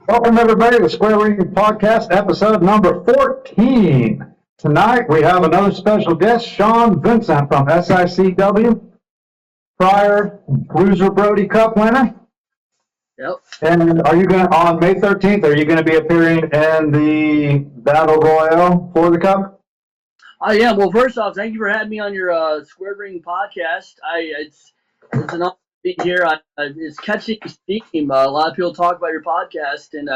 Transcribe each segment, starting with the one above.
Welcome, everybody, to Square Ring Podcast, episode number 14. Tonight, we have another special guest, Sean Vincent from SICW, prior Bruise Brody Cup winner. Yep. And are you going to, on May 13th, are you going to be appearing in the Battle Royal for the Cup? I am. Well, first off, thank you for having me on your Square Ring podcast. It's an honor to be here. It's catching steam. A lot of people talk about your podcast, and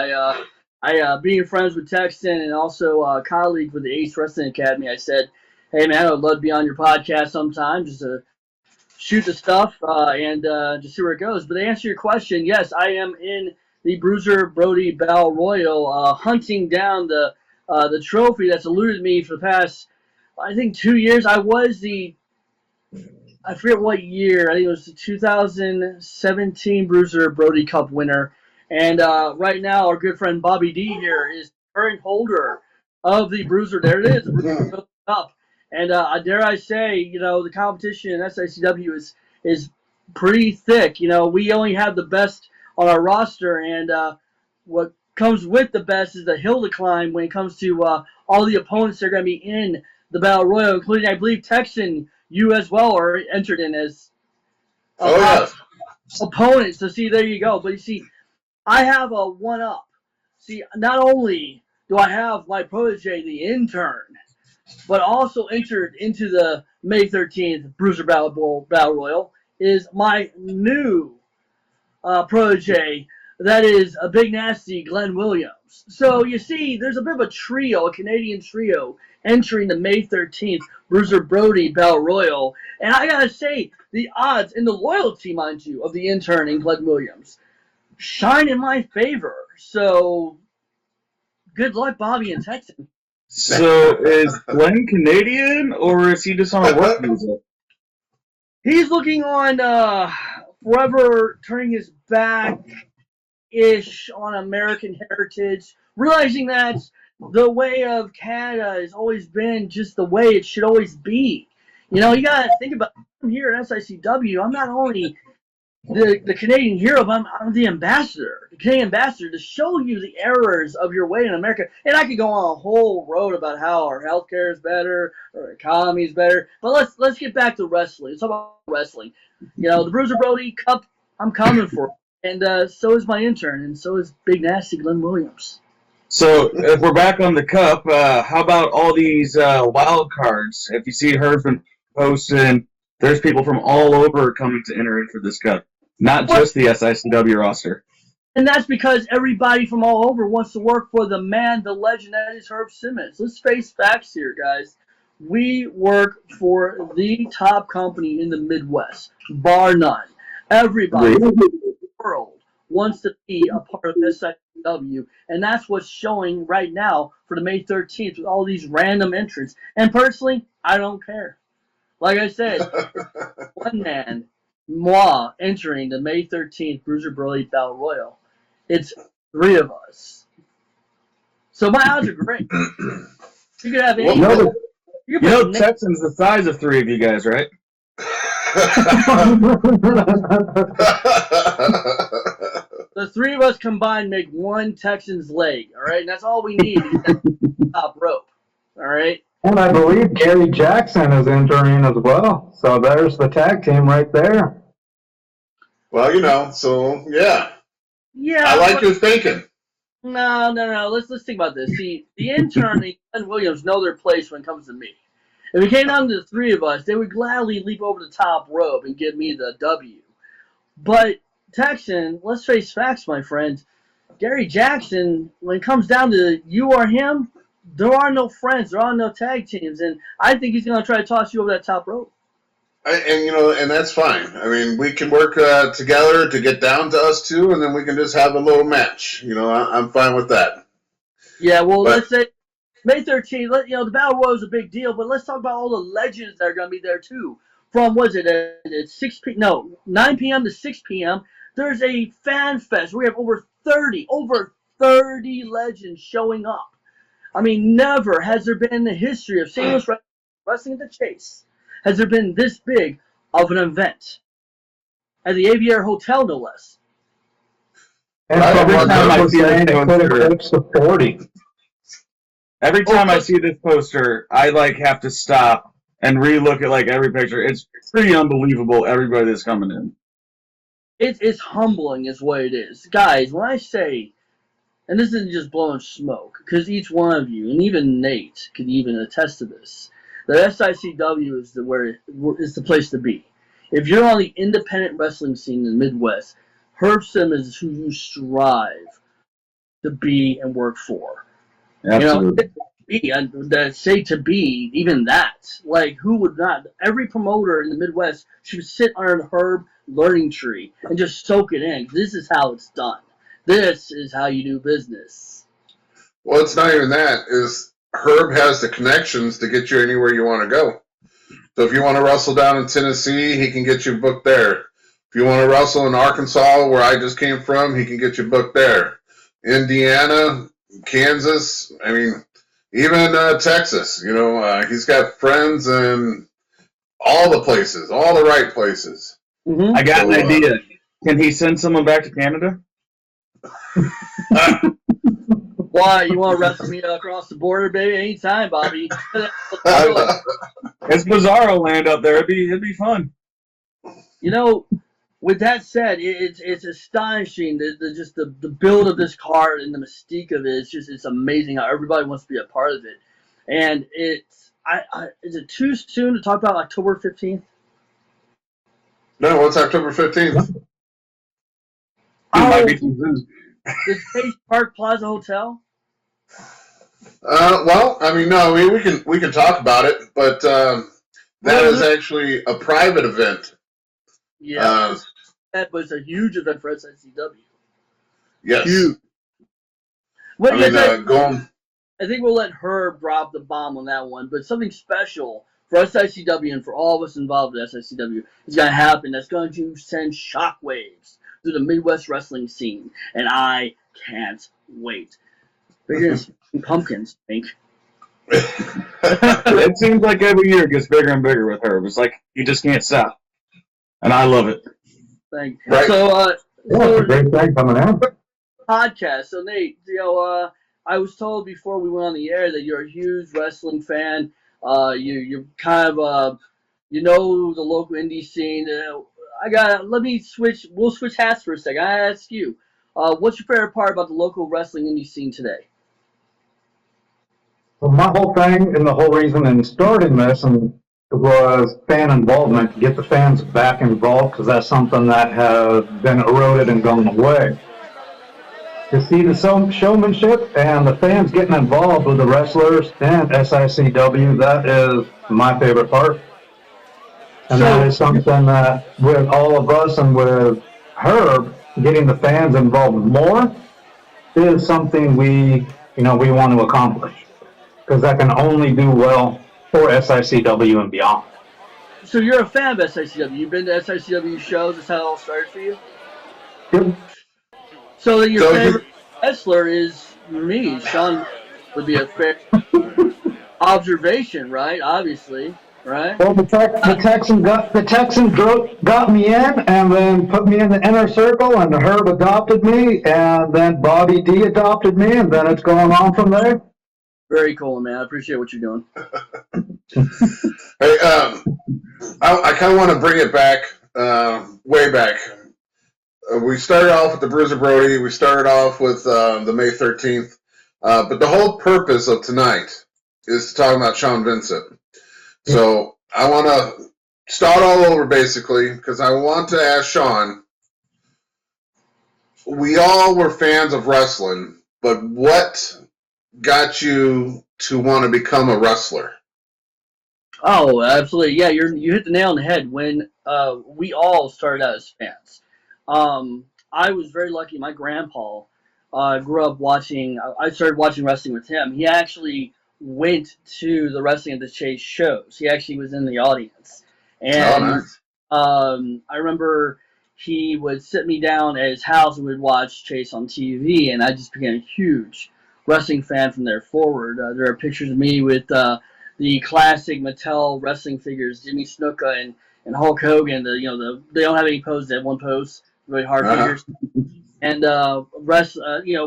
being friends with Texan and also a colleague with the Ace Wrestling Academy, I said, hey, man, I would love to be on your podcast sometime just to shoot the stuff and just see where it goes. But to answer your question, yes, I am in the Bruiser Brody Battle Royal hunting down the trophy that's eluded me for the past, I think, 2 years. I forget what year. I think it was the 2017 Bruiser Brody Cup winner. And right now, our good friend Bobby D here is current holder of the Bruiser. There it is, the Bruiser Brody Cup. And dare I say, the competition in SICW is pretty thick. We only have the best on our roster, and what comes with the best is the hill to climb when it comes to all the opponents that are going to be in the Battle Royal, including, I believe, Texan, you as well are entered in as opponents. So, see, there you go. But, you see, I have a one-up. See, not only do I have my protege, the intern, but also entered into the May 13th Bruiser Battle Royal is my new protege, that is a big nasty Glenn Williams. So you see, there's a bit of a trio, a Canadian trio, entering the May 13th Bruiser Brody Battle Royal. And I gotta say, the odds and the loyalty, mind you, of the intern and Glenn Williams shine in my favor. So good luck, Bobby and Texan. So is Glenn Canadian, or is he just on a work visa? He's looking on forever turning his back-ish on American heritage, realizing that the way of Canada has always been just the way it should always be. You got to think about it. I'm here at SICW. I'm not only the Canadian hero, but I'm the ambassador, the Canadian ambassador, to show you the errors of your way in America. And I could go on a whole road about how our healthcare is better, our economy is better. But let's get back to wrestling. Let's talk about wrestling. The Bruiser Brody Cup, I'm coming for it. And so is my intern, and so is Big Nasty Glenn Williams. So if we're back on the cup, how about all these wild cards? If you see Heard's been posting, there's people from all over coming to enter in for this cup. Not just the SICW roster. And that's because everybody from all over wants to work for the man, the legend that is Herb Simmons. Let's face facts here, guys. We work for the top company in the Midwest, bar none. Everybody in the world wants to be a part of SICW, and that's what's showing right now for the May 13th with all these random entrants. And personally, I don't care. Like I said, one man, moi, entering the May 13th Bruiser Brody Battle Royal. It's three of us. So my odds are great. You could have any. Texan's the size of three of you guys, right? The three of us combined make one Texan's leg, all right? And that's all we need is that top rope, all right? And I believe Gary Jackson is entering as well. So there's the tag team right there. Well, so yeah. Yeah. I like your thinking. No. Let's think about this. See, the intern and Glenn Williams know their place when it comes to me. If it came down to the three of us, they would gladly leap over the top rope and give me the W. But Texan, let's face facts, my friend. Gary Jackson, when it comes down to you or him, there are no friends. There are no tag teams. And I think he's going to try to toss you over that top rope. And that's fine. I mean, we can work together to get down to us two, and then we can just have a little match. I'm fine with that. Yeah, well, let's say May 13th, the Battle Royal is a big deal, but let's talk about all the legends that are going to be there, too. From, at 9 p.m. to 6 p.m., there's a fan fest. We have over 30 legends showing up. I mean, never has there been in the history of St. Louis Wrestling at the Chase has there been this big of an event. At the Aviator Hotel, no less. And Right, from every what time Herb I was see saying, this it could poster, eclipse the 40. every time I see this poster, I like have to stop and relook at like every picture. It's pretty unbelievable. Everybody that's coming in. It's humbling, is what it is, guys. When I say, and this isn't just blowing smoke, because each one of you, and even Nate, could even attest to this. The SICW is the place to be. If you're on the independent wrestling scene in the Midwest, Herb Sim is who you strive to be and work for. You know, Absolutely. be and that say to be even that. Like, who would not? Every promoter in the Midwest should sit under an Herb learning tree and just soak it in. This is how it's done. This is how you do business. Well, it's not even that. Is Herb has the connections to get you anywhere you want to go. So if you want to wrestle down in Tennessee, he can get you booked there. If you want to wrestle in Arkansas, where I just came from, he can get you booked there. Indiana, Kansas, I mean, even Texas. You know, he's got friends in all the places, all the right places. Mm-hmm. I got So, an idea. Can he send someone back to Canada? Why, you want to wrestle me across the border, baby? Anytime, Bobby. It's Bizarro land up there. It'd be fun. You know, with that said, it's astonishing just the build of this card and the mystique of it. It's amazing how everybody wants to be a part of it. And is it too soon to talk about October 15th? No, what's October 15th? Might be too soon. The Chase Park Plaza Hotel? Well, I mean, no, we can talk about it, but that is actually a private event. Yeah, that was a huge event for SICW. Yes. Huge. I mean, going. I think we'll let her drop the bomb on that one, but something special for SICW and for all of us involved with SICW is going to happen. That's going to send shockwaves through the Midwest wrestling scene, and I can't wait. Bigger than pumpkins, I think. It seems like every year it gets bigger and bigger with Herb. It's like he just can't stop, and I love it. Thank you. Right. So, It's a great thing coming out. podcast. So Nate, I was told before we went on the air that you're a huge wrestling fan. You're kind of you know the local indie scene. We'll switch hats for a second. I ask you, what's your favorite part about the local wrestling indie scene today? Well, my whole thing and the whole reason in starting this was fan involvement, to get the fans back involved, because that's something that has been eroded and gone away. To see the showmanship and the fans getting involved with the wrestlers and SICW, that is my favorite part. And that is something that with all of us and with Herb getting the fans involved more is something we want to accomplish. Because that can only do well for SICW and beyond. So you're a fan of SICW. You've been to SICW shows. That's how it all started for you. Yep. So your favorite wrestler is me. Sean would be a fair observation, right? Obviously, right? Well, the Texan got me in, and then put me in the inner circle, and Herb adopted me, and then Bobby D adopted me, and then it's going on from there. Very cool, man. I appreciate what you're doing. Hey, I kind of want to bring it back, way back. We started off with the Bruise Brody. We started off with the May 13th. But the whole purpose of tonight is to talk about Sean Vincent. So I want to start all over, basically, because I want to ask Sean. We all were fans of wrestling, but what got you to want to become a wrestler? Oh, absolutely. Yeah, you hit the nail on the head. When we all started out as fans, I was very lucky. My grandpa grew up watching. I started watching wrestling with him. He actually went to the Wrestling at the Chase shows. He actually was in the audience, and nice. I remember he would sit me down at his house and we'd watch Chase on TV, and I just became a huge wrestling fan from there forward. There are pictures of me with the classic Mattel wrestling figures, Jimmy Snuka and Hulk Hogan. They don't have any poses; they have one pose. Really hard figures. and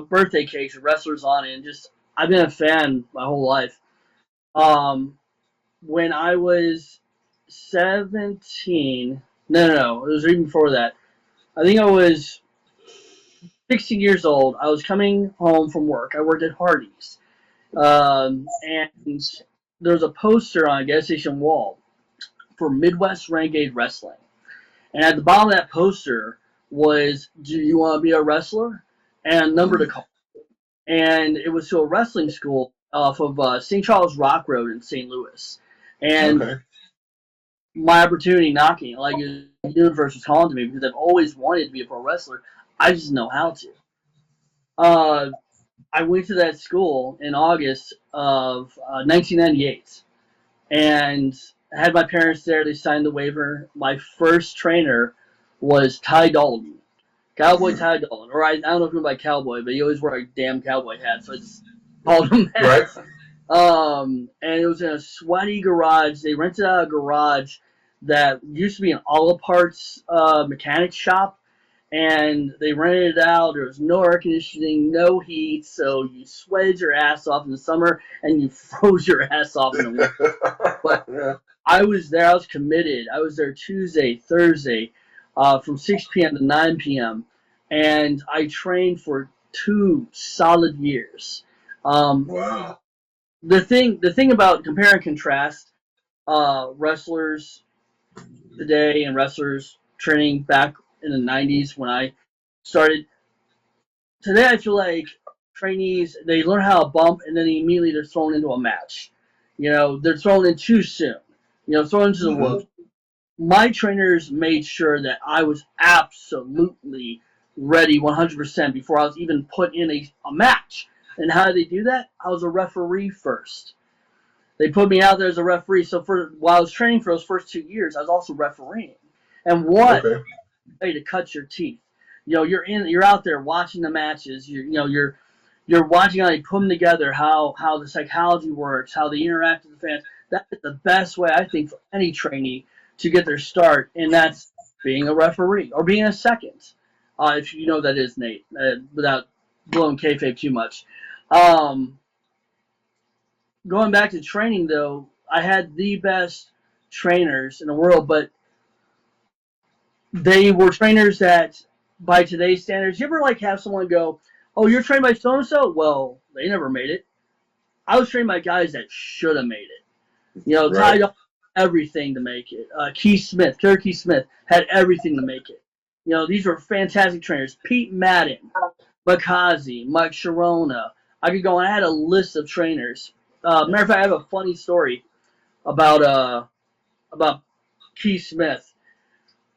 birthday cakes with wrestlers on it, and just I've been a fan my whole life. Um, when I was 17, no, it was even before that. I think I was 16 years old. I was coming home from work. I worked at Hardee's, and there was a poster on a gas station wall for Midwest Renegade Wrestling. And at the bottom of that poster was, "Do you want to be a wrestler?" and a number to call. And it was to a wrestling school off of St. Charles Rock Road in St. Louis. And Okay. my opportunity knocking, like the universe was calling to me because I've always wanted to be a pro wrestler. I just didn't know how to. Uh, I went to that school in August of 1998, and I had my parents there. They signed the waiver. My first trainer was Ty Dalton, Cowboy Ty Dalton, or I don't know if you know by cowboy, but he always wore a damn cowboy hat, so I just called him that. Right. And it was in a sweaty garage. They rented out a garage that used to be an auto parts mechanic shop, and they rented it out. There was no air conditioning, no heat, so you sweated your ass off in the summer and you froze your ass off in the winter. But Yeah. I was there. I was committed. I was there Tuesday, Thursday, from 6 p.m. to 9 p.m., and I trained for 2 solid years. Wow. The thing about compare and contrast wrestlers today and wrestlers training back in the 90s when I started. Today I feel like trainees, they learn how to bump and then immediately they're thrown into a match. They're thrown in too soon. Thrown into the whoops. My trainers made sure that I was absolutely ready 100% before I was even put in a match. And how did they do that? I was a referee first. They put me out there as a referee. So while I was training for those first 2 years, I was also refereeing. And what Okay. way to cut your teeth? You're out there watching the matches. You're watching how they put them together, how the psychology works, how they interact with the fans. That is the best way, I think, for any trainee to get their start, and that's being a referee or being a second, if you know that is, Nate, without blowing kayfabe too much. Um, Going back to training, though, I had the best trainers in the world, but they were trainers that, by today's standards, you ever have someone go, "Oh, you're trained by so and so"? Well, they never made it. I was trained by guys that should have made it. Right. Tied up everything to make it. Keith Smith had everything to make it. These were fantastic trainers. Pete Madden, Makazi, Mike Sharona. I could go on. I had a list of trainers. Matter of fact, I have a funny story about Keith Smith.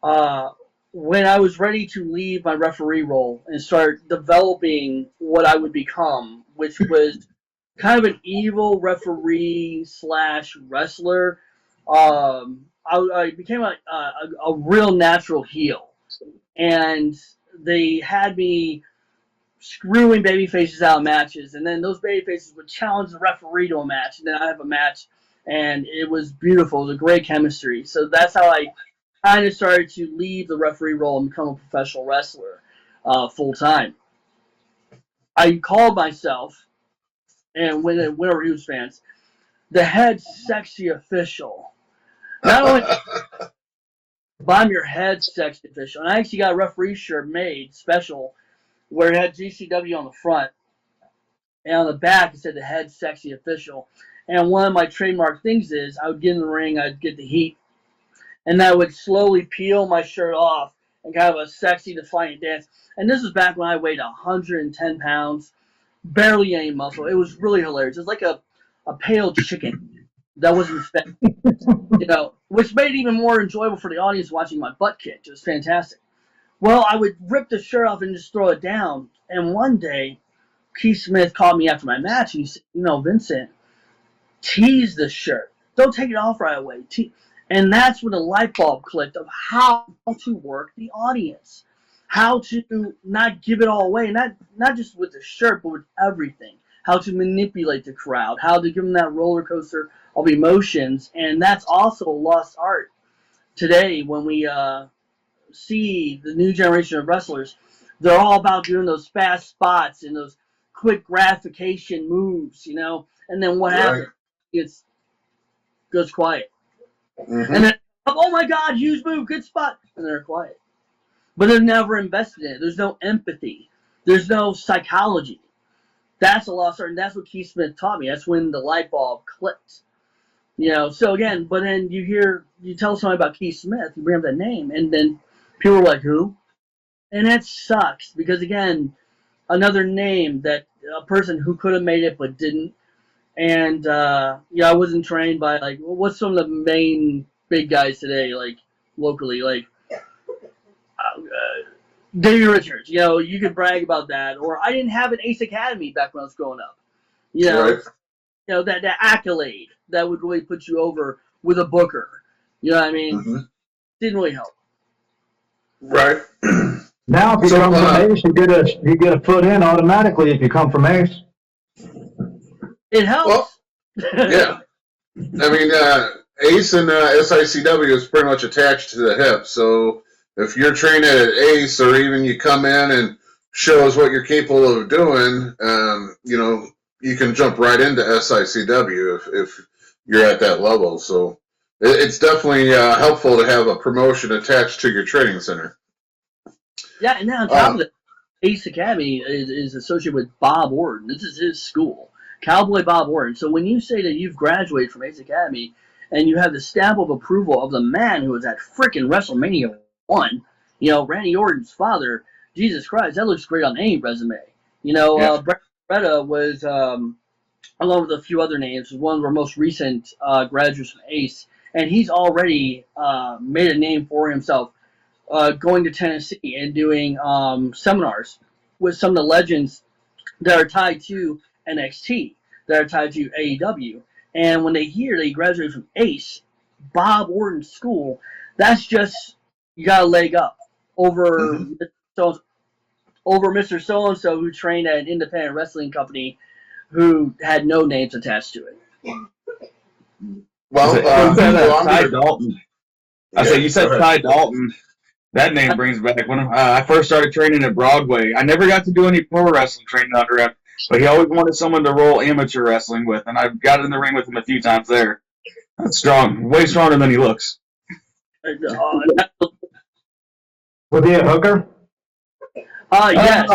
Uh, when I was ready to leave my referee role and start developing what I would become, which was kind of an evil referee slash wrestler, I became a real natural heel. And they had me screwing baby faces out of matches, and then those baby faces would challenge the referee to a match, and then I have a match, and it was beautiful. It was a great chemistry. So that's how I kind of started to leave the referee role and become a professional wrestler full time. I called myself, and when we were huge fans, the head sexy official. Not only but I'm your head sexy official, and I actually got a referee shirt made special where it had GCW on the front, and on the back it said the head sexy official. And one of my trademark things is I would get in the ring, I'd get the heat, and I would slowly peel my shirt off and kind of a sexy defiant dance. And this was back when I weighed 110 pounds, barely any muscle. It was really hilarious. It was like a pale chicken that wasn't fed, which made it even more enjoyable for the audience watching my butt kick. It was fantastic. Well, I would rip the shirt off and just throw it down. And one day, Keith Smith called me after my match and he said, "Vincent, tease the shirt. Don't take it off right away." And that's when the light bulb clicked of how to work the audience, how to not give it all away, not just with the shirt, but with everything. How to manipulate the crowd, how to give them that roller coaster of emotions, and that's also a lost art today when we see the new generation of wrestlers. they're all about doing those fast spots and those quick gratification moves, and then what happens? It's goes quiet. Mm-hmm. And then, oh my God, huge move, good spot. And they're quiet. But they're never invested in it. There's no empathy. There's no psychology. That's a lost art, and that's what Keith Smith taught me. That's when the light bulb clicked. So again, but then you tell somebody about Keith Smith, you bring up that name, and then people are like, who? And that sucks, because again, another name that a person who could have made it but didn't. And I wasn't trained by, like, what's some of the main big guys today, like locally, like Davey Richards. You could brag about that. Or I didn't have an Ace Academy back when I was growing up. Right. That accolade that would really put you over with a booker. You know what I mean? Mm-hmm. Didn't really help. Right. Now, if you come from Ace, you get a foot in automatically if you come from Ace. It helps. Well, yeah. I mean, Ace and SICW is pretty much attached to the hip. So if you're trained at Ace, or even you come in and show us what you're capable of doing, you can jump right into SICW if you're at that level. So it's definitely helpful to have a promotion attached to your training center. Yeah, and then on top of that, Ace Academy is associated with Bob Orton. This is his school, Cowboy Bob Orton. So when you say that you've graduated from Ace Academy and you have the stamp of approval of the man who was at frickin' WrestleMania 1, Randy Orton's father, Jesus Christ, that looks great on any resume. Yes. Brett Beretta was, along with a few other names, one of our most recent graduates from Ace, and he's already made a name for himself. Going to Tennessee and doing seminars with some of the legends that are tied to NXT, that are tied to AEW. And when they hear that he graduated from Ace, Bob Orton's school, that's just, you got a leg up over Mr. So-and-so who trained at an independent wrestling company who had no names attached to it. Well, Ty Dalton. You said Ty Dalton. That name brings back when I first started training at Broadway. I never got to do any pro wrestling training under him, but he always wanted someone to roll amateur wrestling with, and I've got in the ring with him a few times there. That's strong. Way stronger than he looks. Was he a hooker? Yes.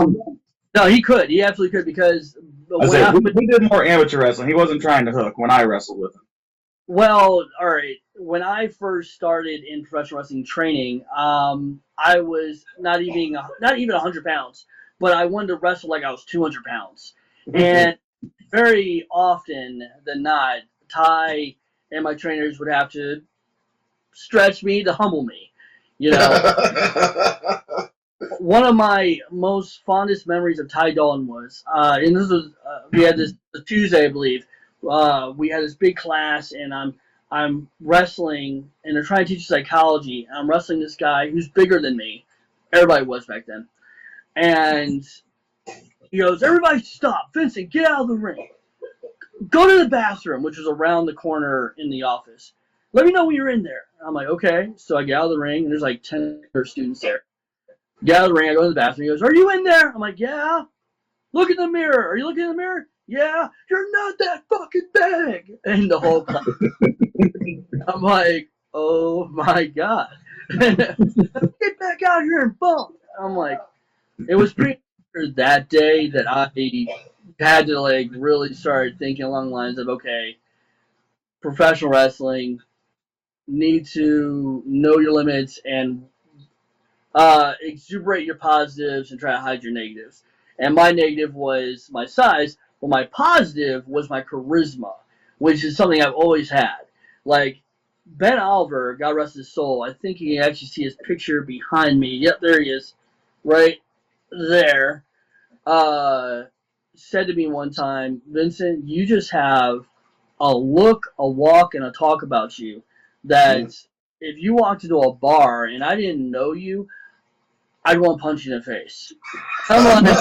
No, he could. He absolutely could, because he did more amateur wrestling. He wasn't trying to hook when I wrestled with him. Well, all right. When I first started in professional wrestling training, I was not even 100 pounds, but I wanted to wrestle like I was 200 pounds. And very often than not, Ty and my trainers would have to stretch me to humble me. One of my most fondest memories of Ty Dalton was, and this was, we had this Tuesday, I believe. We had this big class, and I'm wrestling, and they're trying to teach psychology. And I'm wrestling this guy who's bigger than me. Everybody was back then. And he goes, "Everybody stop. Vincent, get out of the ring. Go to the bathroom," which was around the corner in the office. "Let me know when you're in there." I'm like, okay. So I get out of the ring, and there's like 10 other students there. Get out of the ring, I go to the bathroom. He goes, "Are you in there?" I'm like, "Yeah." "Look in the mirror." "Are you looking in the mirror?" "Yeah." "You're not that fucking big." And the whole class. I'm like, oh my God. Get back out here and bump. I'm like, it was pretty that day that I had to really start thinking along the lines of, okay, professional wrestling, need to know your limits and exuberate your positives and try to hide your negatives. And my negative was my size, but my positive was my charisma, which is something I've always had. Like, Ben Oliver, God rest his soul, I think you can actually see his picture behind me. Yep, there he is. Right there. Said to me one time, "Vincent, you just have a look, a walk, and a talk about you that if you walked into a bar and I didn't know you, I'd want to punch you in the face." I'm like,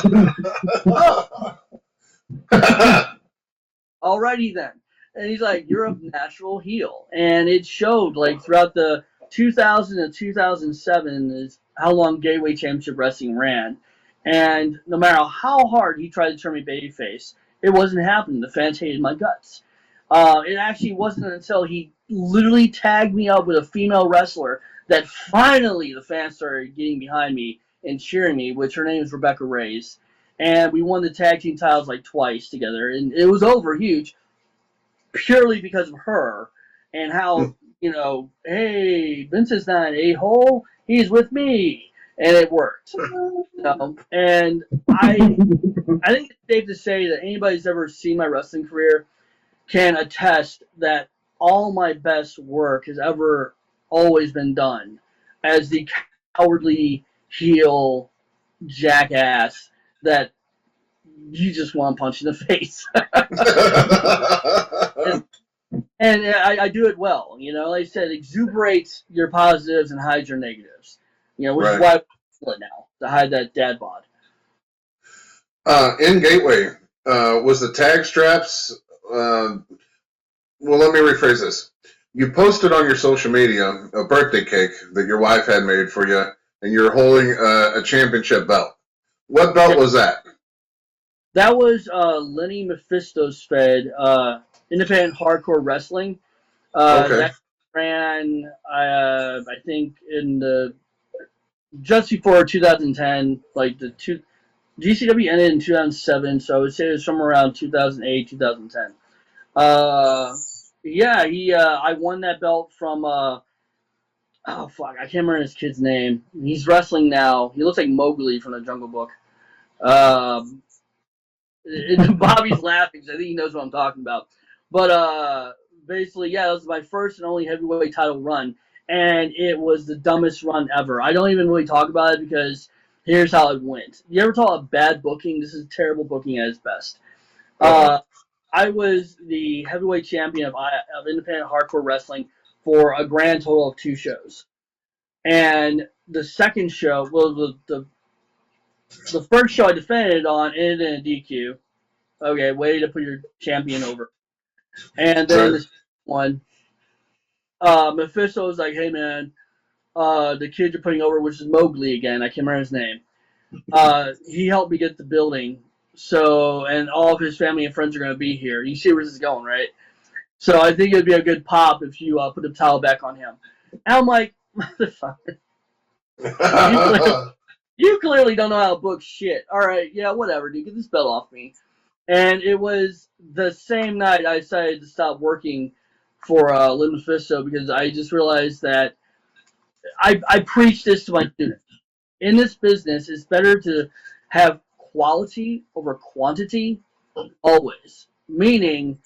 alrighty then. And he's like, "You're a natural heel." And it showed, throughout the 2000 and 2007 is how long Gateway Championship Wrestling ran. And no matter how hard he tried to turn me babyface, it wasn't happening. The fans hated my guts. It actually wasn't until he literally tagged me up with a female wrestler that finally the fans started getting behind me and cheering me, which her name is Rebecca Reyes. And we won the tag team titles like twice together. And it was over huge purely because of her and how, hey, Vincent's not an a-hole. He's with me. And it worked. And I think it's safe to say that anybody who's ever seen my wrestling career can attest that all my best work has ever always been done as the cowardly heel jackass that you just want to punch in the face. and I do it well. Like I said, exuberate your positives and hide your negatives. Which is why I feel it now, to hide that dad bod. In Gateway, was the tag straps, well, let me rephrase this. You posted on your social media a birthday cake that your wife had made for you, and you're holding a championship belt. What belt was that? That was Lenny Mephisto's fed, Independent Hardcore Wrestling. Okay. That ran, I think, just before 2010, like GCW ended in 2007, so I would say it was somewhere around 2008, 2010. I won that belt from, oh fuck, I can't remember his kid's name. He's wrestling now. He looks like Mowgli from the Jungle Book. Bobby's laughing, so I think he knows what I'm talking about. But basically, that was my first and only heavyweight title run, and it was the dumbest run ever. I don't even really talk about it because here's how it went. You ever talk about bad booking? This is terrible booking at its best. I was the heavyweight champion of Independent Hardcore Wrestling for a grand total of 2 shows. And the second show, well, the first show I defended on ended in a DQ. Okay, way to put your champion over. And then the second one, Mephisto was like, hey man, the kid you're putting over, which is Mowgli again, I can't remember his name. He helped me get the building. So, and all of his family and friends are going to be here. You see where this is going, right? So I think it'd be a good pop if you put the towel back on him. And I'm like, motherfucker. You clearly don't know how to book shit. All right, yeah, whatever, dude. Get this belt off me. And it was the same night I decided to stop working for Lynn Mephisto because I just realized that I preach this to my students. In this business, it's better to have quality over quantity always. Meaning,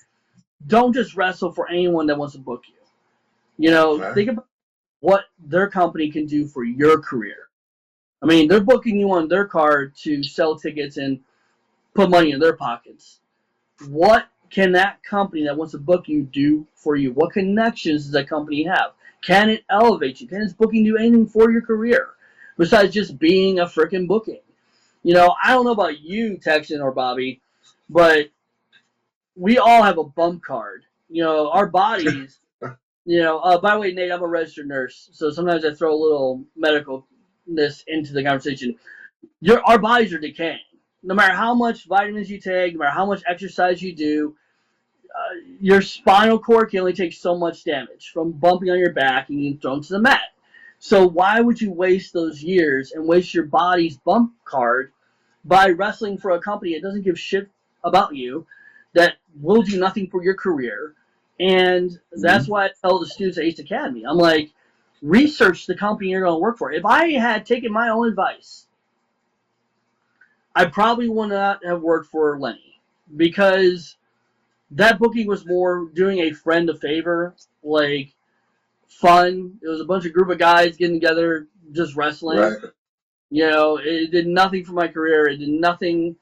don't just wrestle for anyone that wants to book you. Think about what their company can do for your career. I mean, they're booking you on their card to sell tickets and put money in their pockets. What can that company that wants to book you do for you? What connections does that company have? Can it elevate you? Can its booking do anything for your career besides just being a freaking booking? I don't know about you, Texan or Bobby, but we all have a bump card. Our bodies, by the way, Nate, I'm a registered nurse, so sometimes I throw a little medicalness into the conversation. Our bodies are decaying. No matter how much vitamins you take, no matter how much exercise you do, your spinal cord can only take so much damage from bumping on your back and getting thrown to the mat. So why would you waste those years and waste your body's bump card by wrestling for a company that doesn't give shit about you, that will do nothing for your career? And that's why I tell the students at Ace Academy, I'm like, research the company you're going to work for. If I had taken my own advice, I probably would not have worked for Lenny, because that booking was more doing a friend a favor, like fun. It was a bunch of group of guys getting together, just wrestling. Right. It did nothing for my career. It did nothing.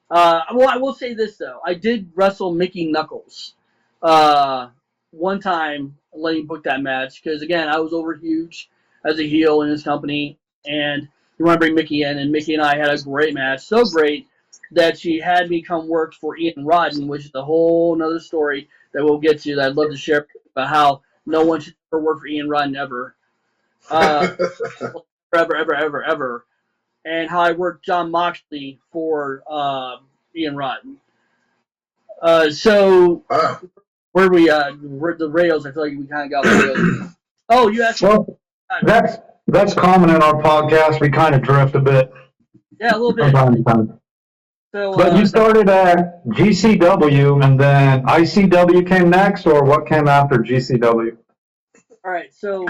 Well, I will say this though. I did wrestle Mickey Knuckles. One time, Lenny booked that match because again, I was over huge as a heel in his company, and he wanted to bring Mickey in, and Mickey and I had a great match. So great that she had me come work for Ian Rodden, which is a whole nother story that we'll get to, that I'd love to share about how no one should ever work for Ian Rodden ever. Ever. and how I worked John Moxley for Ian Rotten. So Ah, where we the rails, I feel like we kind of got rails. Oh, you asked me. Well, that's common in our podcast. We kind of drift a bit Yeah, a little from bit. time to time. So But you started at GCW and then ICW came next, or what came after GCW? all right, so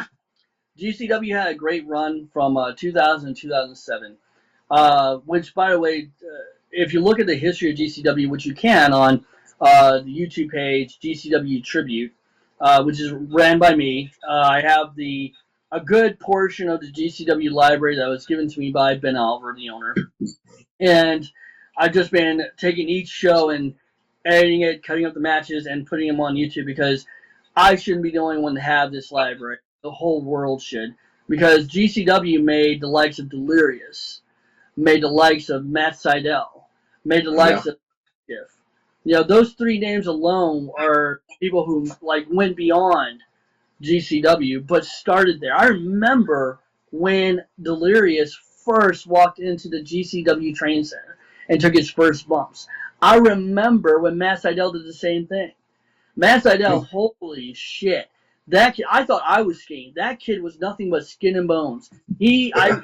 GCW had a great run from 2000 to 2007, which, by the way, if you look at the history of GCW, which you can on the YouTube page, GCW Tribute, which is ran by me, I have a good portion of the GCW library that was given to me by Ben Oliver, the owner. And I've just been taking each show and editing it, cutting up the matches, and putting them on YouTube because I shouldn't be the only one to have this library. The whole world should. Because GCW made the likes of Delirious, made the likes of Matt Sydal, made the likes of Schiff. You know, those three names alone are people who went beyond GCW, but started there. I remember when Delirious first walked into the GCW training center and took his first bumps. I remember when Matt Sydal did the same thing. Matt Sydal, holy shit. That kid, I thought I was skinny. That kid was nothing but skin and bones. I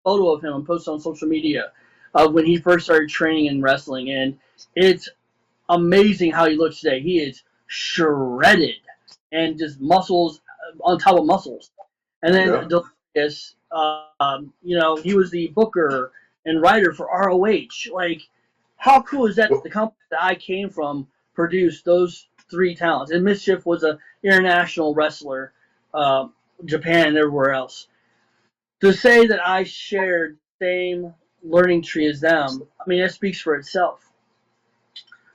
photo of him and posted on social media of when he first started training and wrestling, and it's amazing how he looks today. He is shredded and just muscles on top of muscles. And then Delirious, he was the booker and writer for ROH. Like, how cool is that? The company that I came from produced those three talents. And Mischief was an international wrestler, Japan and everywhere else. To say that I shared the same learning tree as them, I mean, that speaks for itself.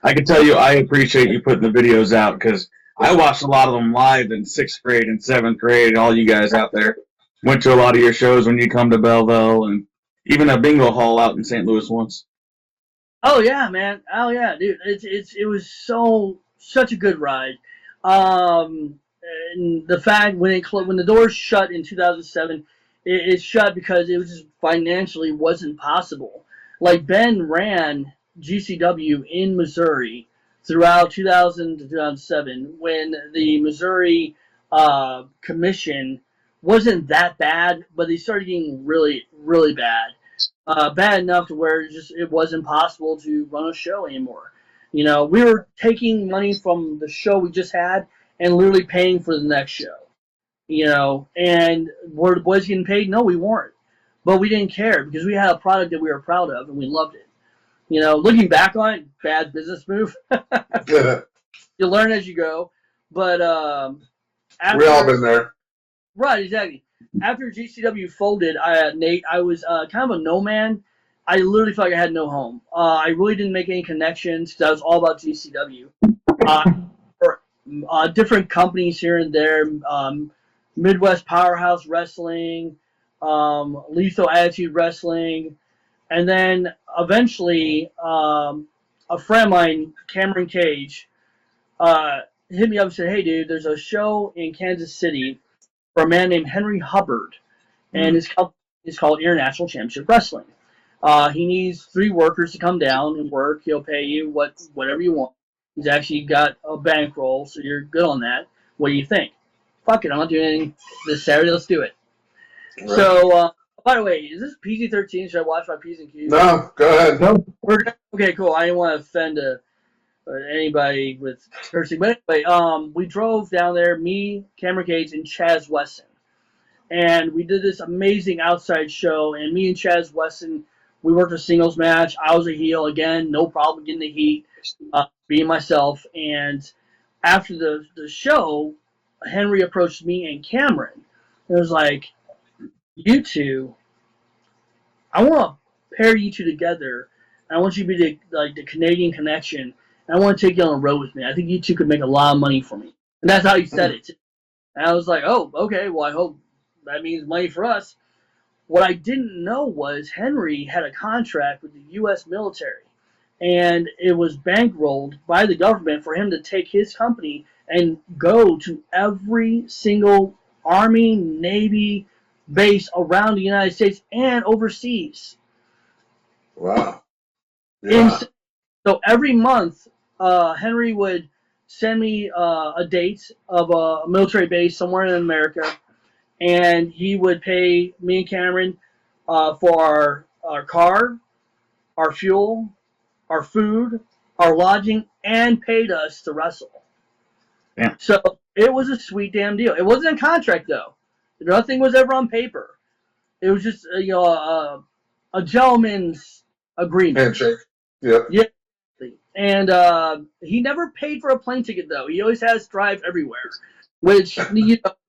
I can tell you, I appreciate you putting the videos out because I watched a lot of them live in 6th grade and 7th grade. All you guys out there went to a lot of your shows when you come to Belleville and even a bingo hall out in St. Louis once. Oh yeah, man. Oh yeah, dude. It was such a good ride. And the fact when the doors shut in 2007, it shut because it was just financially wasn't possible. Like Ben ran GCW in Missouri throughout 2000 to 2007 when the Missouri commission wasn't that bad, but they started getting really really bad. Bad enough to where it was impossible to run a show anymore. You know, we were taking money from the show we just had and literally paying for the next show. You know, and were the boys getting paid? No, we weren't. But we didn't care because we had a product that we were proud of and we loved it. You know, looking back on it, bad business move. You learn as you go. But we all been there. Right, exactly. After GCW folded, Nate, I was kind of a no man. I literally felt like I had no home. I really didn't make any connections because I was all about GCW. Or different companies here and there, Midwest Powerhouse Wrestling, Lethal Attitude Wrestling, and then eventually a friend of mine, Cameron Cage, hit me up and said, "Hey, dude, there's a show in Kansas City for a man named Henry Hubbard, and his company is called International Championship Wrestling. He needs 3 workers to come down and work. He'll pay you whatever you want. He's actually got a bankroll, so you're good on that. What do you think?" Fuck it, I'm not doing anything this Saturday. Let's do it. Right. So, by the way, is this PG-13? Should I watch my P's and Q's? No, go ahead. Okay, cool. I didn't want to offend anybody with cursing. But anyway, we drove down there, me, Cameron Gates, and Chaz Wesson. And we did this amazing outside show. And me and Chaz Wesson, we worked a singles match. I was a heel again, no problem getting the heat, being myself. And after the show, Henry approached me and Cameron. It was like, you two, I want to pair you two together. I want you to be the Canadian connection. And I want to take you on a road with me. I think you two could make a lot of money for me. And that's how he said it. And I was like, oh, okay, well, I hope that means money for us. What I didn't know was Henry had a contract with the U.S. military. And it was bankrolled by the government for him to take his company and go to every single Army, Navy, base around the United States and overseas. Wow. And Yeah. so every month, Henry would send me a date of a military base somewhere in America, and he would pay me and Cameron for our car, our fuel, our food, our lodging, and paid us to wrestle. Yeah. So it was a sweet damn deal. It wasn't a contract though. Nothing was ever on paper. It was just a gentleman's agreement. Handshake. Yep. Yeah. And he never paid for a plane ticket though. He always had us drive everywhere. Which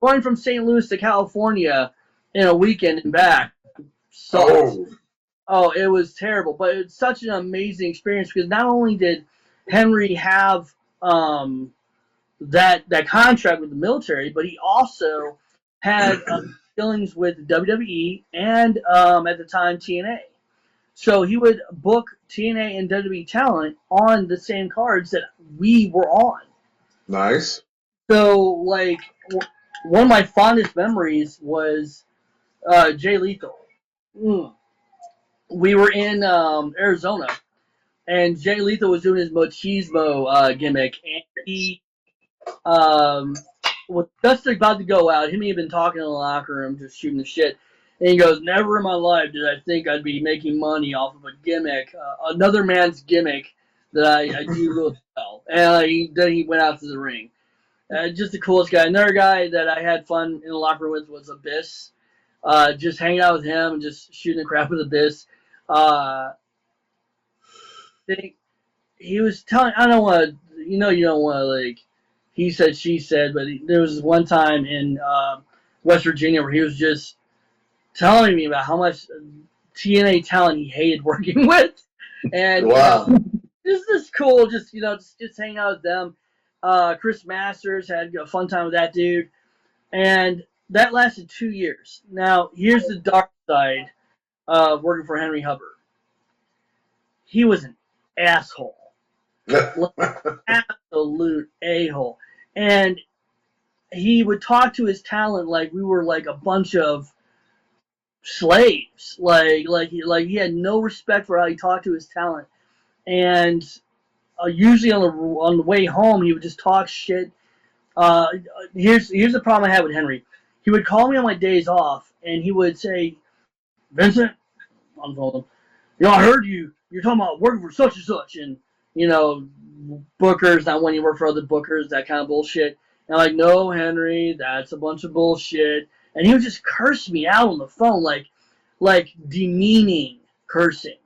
going from St. Louis to California in a weekend and back sucked. Oh, it was terrible, but it's such an amazing experience because not only did Henry have that contract with the military, but he also had dealings with WWE and at the time TNA. So he would book TNA and WWE talent on the same cards that we were on. Nice. So like one of my fondest memories was Jay Lethal. We were in Arizona, and Jay Lethal was doing his machismo gimmick, and he was just about to go out. Him and he had been talking in the locker room, just shooting the shit. And he goes, "Never in my life did I think I'd be making money off of a gimmick, another man's gimmick that I do really well." And then he went out to the ring. Just the coolest guy. Another guy that I had fun in the locker room with was Abyss. Just hanging out with him and just shooting the crap with Abyss. He was telling, I don't want to, you don't want to, like, he said, she said, but there was one time in West Virginia where he was just telling me about how much TNA talent he hated working with. And wow. Just this cool, just hanging out with them. Chris Masters had a fun time with that dude. And that lasted 2 years. Now, here's the dark side of working for Henry Hubbard. He was an asshole. Absolute a-hole. And he would talk to his talent like we were like a bunch of slaves. Like he had no respect for how he talked to his talent. And usually on the way home, he would just talk shit. Here's the problem I had with Henry. He would call me on my days off, and he would say, "Vincent," I'm told him, "I heard you're talking about working for such and such, and bookers, not when you work for other bookers, that kind of bullshit." And I'm like, "No, Henry, that's a bunch of bullshit." And he would just curse me out on the phone, like demeaning cursing.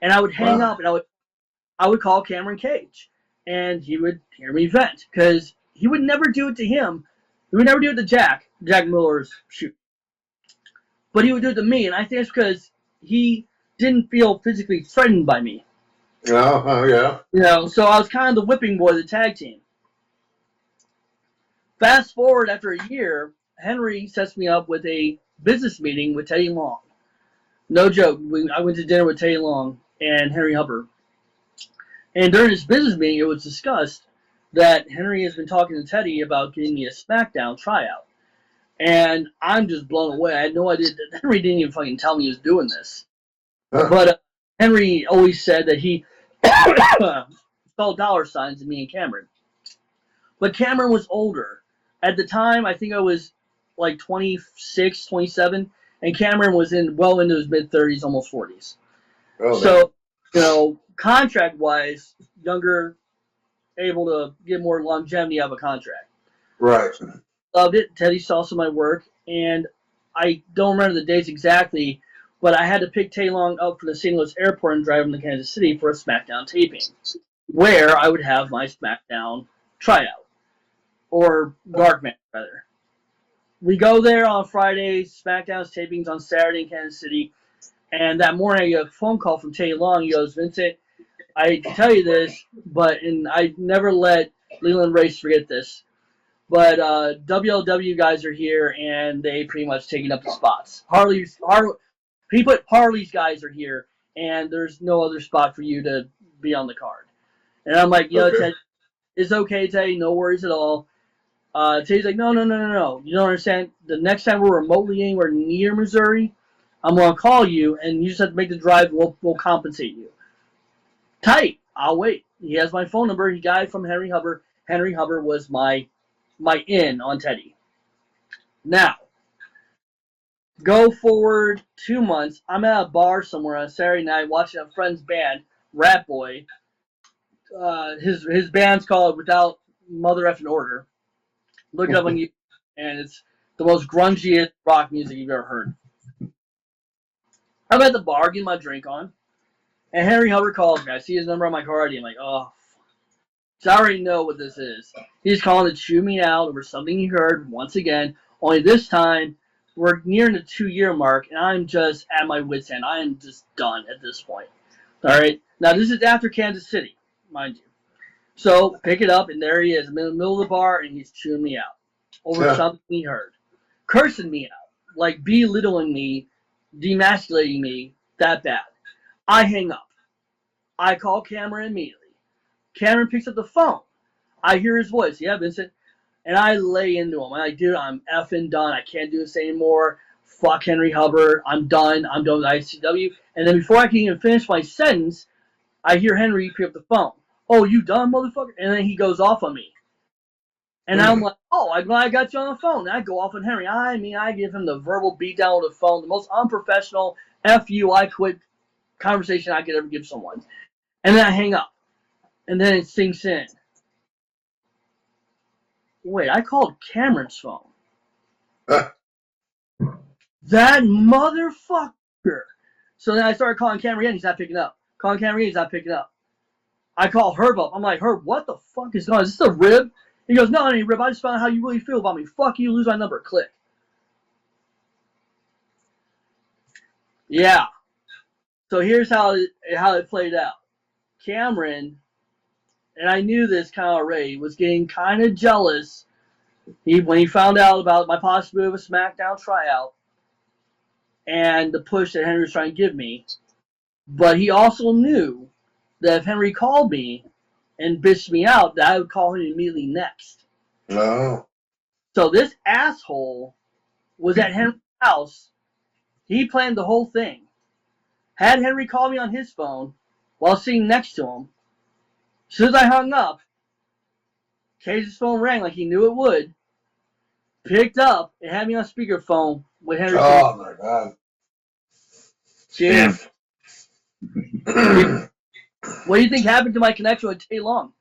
And I would hang up, and I would call Cameron Cage, and he would hear me vent because he would never do it to him. He would never do it to Jack Miller's shoot. But he would do it to me, and I think it's because he didn't feel physically threatened by me. Yeah. So I was kind of the whipping boy of the tag team. Fast forward after a year, Henry sets me up with a business meeting with Teddy Long. No joke. I went to dinner with Teddy Long and Henry Hubbard. And during this business meeting, it was discussed that Henry has been talking to Teddy about getting me a SmackDown tryout. And I'm just blown away. I had no idea that Henry didn't even fucking tell me he was doing this. But Henry always said that he saw dollar signs in me and Cameron. But Cameron was older. At the time, I think I was like 26, 27, and Cameron was well into his mid-30s, almost 40s. So, contract-wise, younger, able to get more longevity out of a contract. Right. Loved it. Teddy saw some of my work, and I don't remember the dates exactly, but I had to pick Teddy Long up from the St. Louis airport and drive him to Kansas City for a SmackDown taping, where I would have my SmackDown tryout, or dark match, rather. We go there on Fridays, SmackDown's tapings on Saturday in Kansas City, and that morning I get a phone call from Teddy Long. He goes, "Vincent, I hate to tell you this, and I never let Leland Race forget this, but WLW guys are here, and they pretty much taken up the spots. He put Harley's guys are here, and there's no other spot for you to be on the card." And I'm like, Ted, it's okay, Teddy, no worries at all. Teddy's like, no. You don't understand. The next time we're remotely anywhere near Missouri, I'm going to call you, and you just have to make the drive. We'll compensate you. Tight. I'll wait. He has my phone number. He got it from Henry Hubbard. Henry Hubbard was my in on Teddy. Now, go forward 2 months. I'm at a bar somewhere on a Saturday night watching a friend's band, Rat Boy. His band's called Without Mother Effing Order. Look it up on YouTube, and it's the most grungiest rock music you've ever heard. I'm at the bar getting my drink on, and Henry Hubbard calls me. I see his number on my card ID. I'm like, oh, so I already know what this is. He's calling to chew me out over something he heard once again. Only this time, we're nearing the 2-year mark, and I'm just at my wit's end. I am just done at this point. All right? Now, this is after Kansas City, mind you. So, pick it up, and there he is in the middle of the bar, and he's chewing me out over something he heard. Cursing me out, like belittling me, demasculating me, that bad. I hang up. I call Cameron immediately. Cameron picks up the phone. I hear his voice. Yeah, Vincent. And I lay into him. I'm like, dude, I'm effing done. I can't do this anymore. Fuck Henry Hubbard. I'm done. I'm done with ICW. And then before I can even finish my sentence, I hear Henry pick up the phone. Oh, you done, motherfucker? And then he goes off on me. And I'm like, oh, I'm glad I got you on the phone. And I go off on Henry. I give him the verbal beatdown on the phone, the most unprofessional F you, I quit conversation I could ever give someone. And then I hang up. And then it sinks in. Wait, I called Cameron's phone. That motherfucker. So then I started calling Cameron again. He's not picking up. Calling Cameron again. He's not picking up. I call Herb up. I'm like, Herb, what the fuck is going on? Is this a rib? He goes, no, it ain't rib. I just found out how you really feel about me. Fuck you. Lose my number. Click. Yeah. So here's how it played out. Cameron, and I knew this kind of already, was getting kind of jealous when he found out about my possibility of a SmackDown tryout and the push that Henry was trying to give me. But he also knew that if Henry called me and bitched me out, that I would call him immediately next. No. So this asshole was at Henry's house. He planned the whole thing. Had Henry call me on his phone while sitting next to him. As soon as I hung up, Cage's phone rang like he knew it would. Picked up and had me on speakerphone with Henry. Oh my god. Damn. What do you think happened to my connection with Tay Long?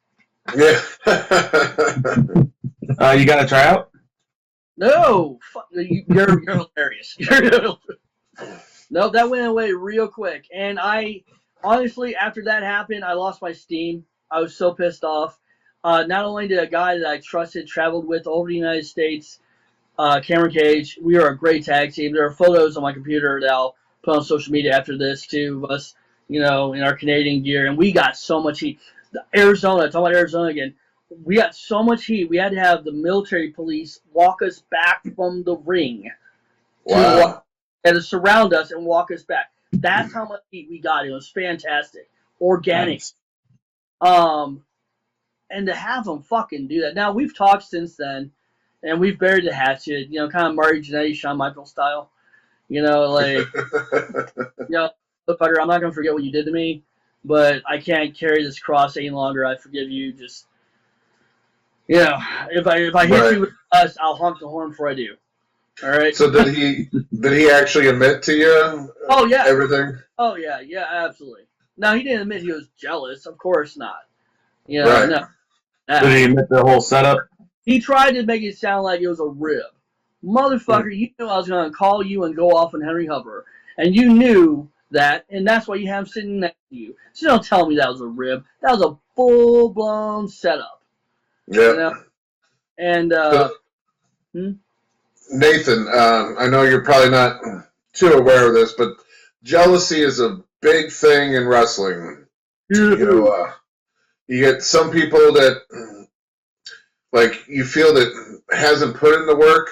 Yeah. You got a tryout? No, fuck, you're hilarious. No, that went away real quick. And I, honestly, after that happened, I lost my steam. I was so pissed off. Not only did a guy that I trusted, traveled with over the United States, Cameron Cage, we are a great tag team. There are photos on my computer that I'll put on social media after this, too, of us, in our Canadian gear. And we got so much heat. Arizona, talking about Arizona again. We got so much heat. We had to have the military police walk us back from the ring. Wow. And to surround us and walk us back. That's how much heat we got. It was fantastic. Organic. Nice. And to have them fucking do that. Now, we've talked since then, and we've buried the hatchet, kind of Marty Jannetty, Shawn Michaels style. Motherfucker, I'm not going to forget what you did to me, but I can't carry this cross any longer. I forgive you. Just, if I hit you with us, I'll honk the horn before I do. All right. So did he actually admit to you? Oh yeah. Everything. Oh yeah, absolutely. No, he didn't admit he was jealous. Of course not. Right. No. Did he admit the whole setup? He tried to make it sound like it was a rib. Motherfucker, you knew I was going to call you and go off on Henry Hubbard, and you knew that, and that's why you have him sitting next to you. So don't tell me that was a rib. That was a full blown setup. Yeah. And Nathan, I know you're probably not too aware of this, but jealousy is a big thing in wrestling. You get some people that, you feel that hasn't put in the work,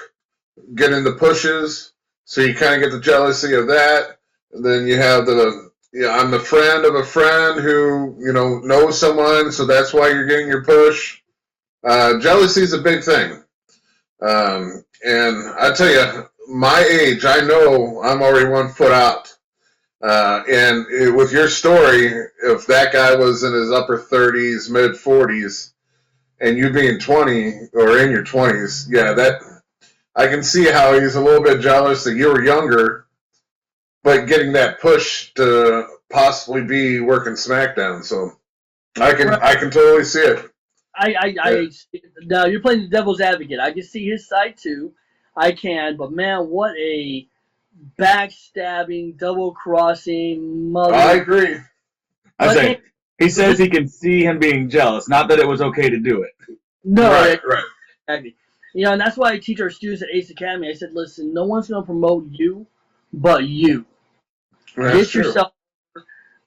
get in the pushes, so you kind of get the jealousy of that. And then you have I'm the friend of a friend who, knows someone, so that's why you're getting your push. Jealousy is a big thing. And I tell you, my age, I know I'm already 1 foot out. With your story, if that guy was in his upper 30s, mid 40s, and you being 20 or in your 20s, yeah, that I can see how he's a little bit jealous that you were younger, but getting that push to possibly be working SmackDown. So I can totally see it. Now you're playing the devil's advocate. I can see his side too. I can, but man, what a backstabbing, double crossing mother. I agree. I say he says he can see him being jealous, not that it was okay to do it. No, right. Exactly. You know, and that's why I teach our students at Ace Academy. I said, listen, no one's going to promote you, but you. That's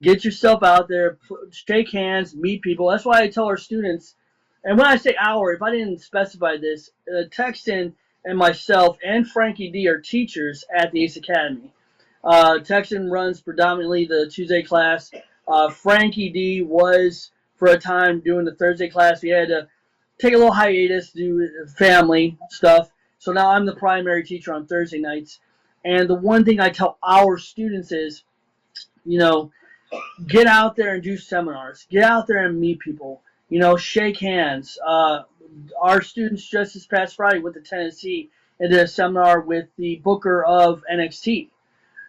Get yourself out there, shake hands, meet people. That's why I tell our students. And when I say our, if I didn't specify this, Texan and myself and Frankie D are teachers at the Ace Academy. Texan runs predominantly the Tuesday class. Frankie D was, for a time, doing the Thursday class. We had to take a little hiatus to do family stuff. So now I'm the primary teacher on Thursday nights. And the one thing I tell our students is, you know, get out there and do seminars. Get out there and meet people. You know, shake hands. Our students just this past Friday went to Tennessee and did a seminar with the booker of NXT.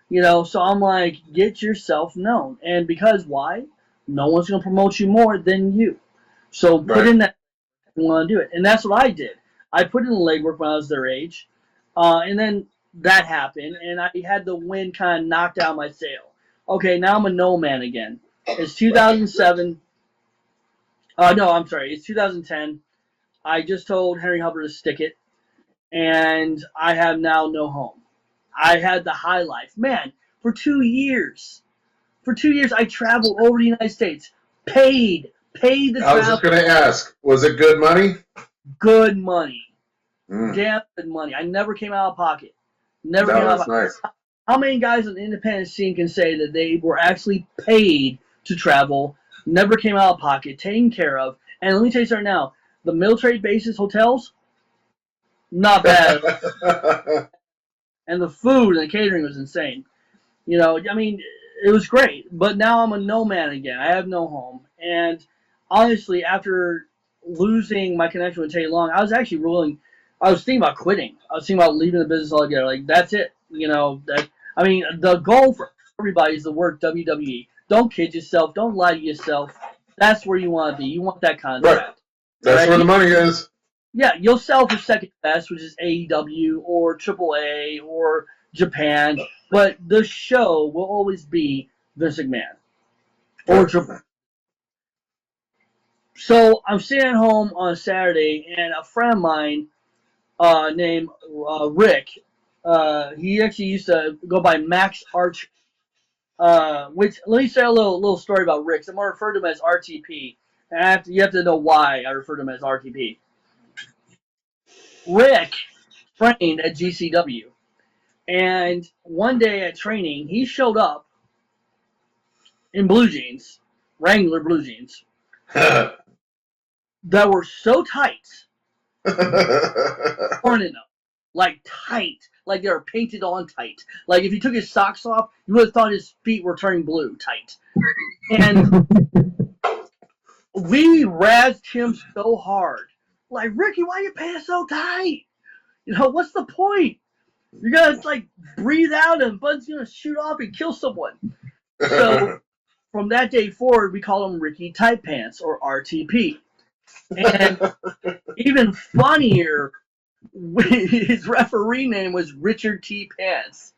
You know, so I'm like, get yourself known. And because why? No one's going to promote you more than you. So put in that you want to do it. And that's what I did. I put in the legwork when I was their age. And then that happened, and I had the wind kind of knocked out my sail. Okay, now I'm a no man again. It's 2007. No, I'm sorry. It's 2010. I just told Henry Hubbard to stick it, and I have now no home. I had the high life. Man, for 2 years. For 2 years, I traveled over the United States. Paid the travel. I was just going to ask, was it good money? Good money. Damn good money. I never came out of pocket. Never came out of pocket. Nice. How many guys on the independent scene can say that they were actually paid to travel, never came out of pocket, taken care of? And let me tell you something now. The military bases, hotels, not bad. And the food and the catering was insane. You know, I mean, it was great. But now I'm a no man again. I have no home. And honestly, after losing my connection with Tay Long, I was actually I was thinking about quitting. I was thinking about leaving the business altogether. Like, that's it. You know, the goal for everybody is to work WWE. Don't kid yourself. Don't lie to yourself. That's where you want to be. You want that contract. Right. That's where the money is. Yeah, you'll sell for second best, which is AEW or AAA or Japan, but the show will always be Vince McMahon or Triple. So I'm sitting at home on Saturday, and a friend of mine named Rick, he actually used to go by Max Archer. Which let me say a little story about Rick. I'm gonna refer to him as RTP, and you have to know why I refer to him as RTP. Rick trained at GCW, and one day at training, he showed up in blue jeans, Wrangler blue jeans, that were so tight, torn enough, like tight, like they were painted on tight. Like if you took his socks off, you would have thought his feet were turning blue tight. And we razzed him so hard. Like, Ricky, why are your pants so tight? You know, what's the point? You're going to, like, breathe out and Bud's going to shoot off and kill someone. So, from that day forward, we call him Ricky Tight Pants, or RTP. And even funnier, his referee name was Richard T. Pants.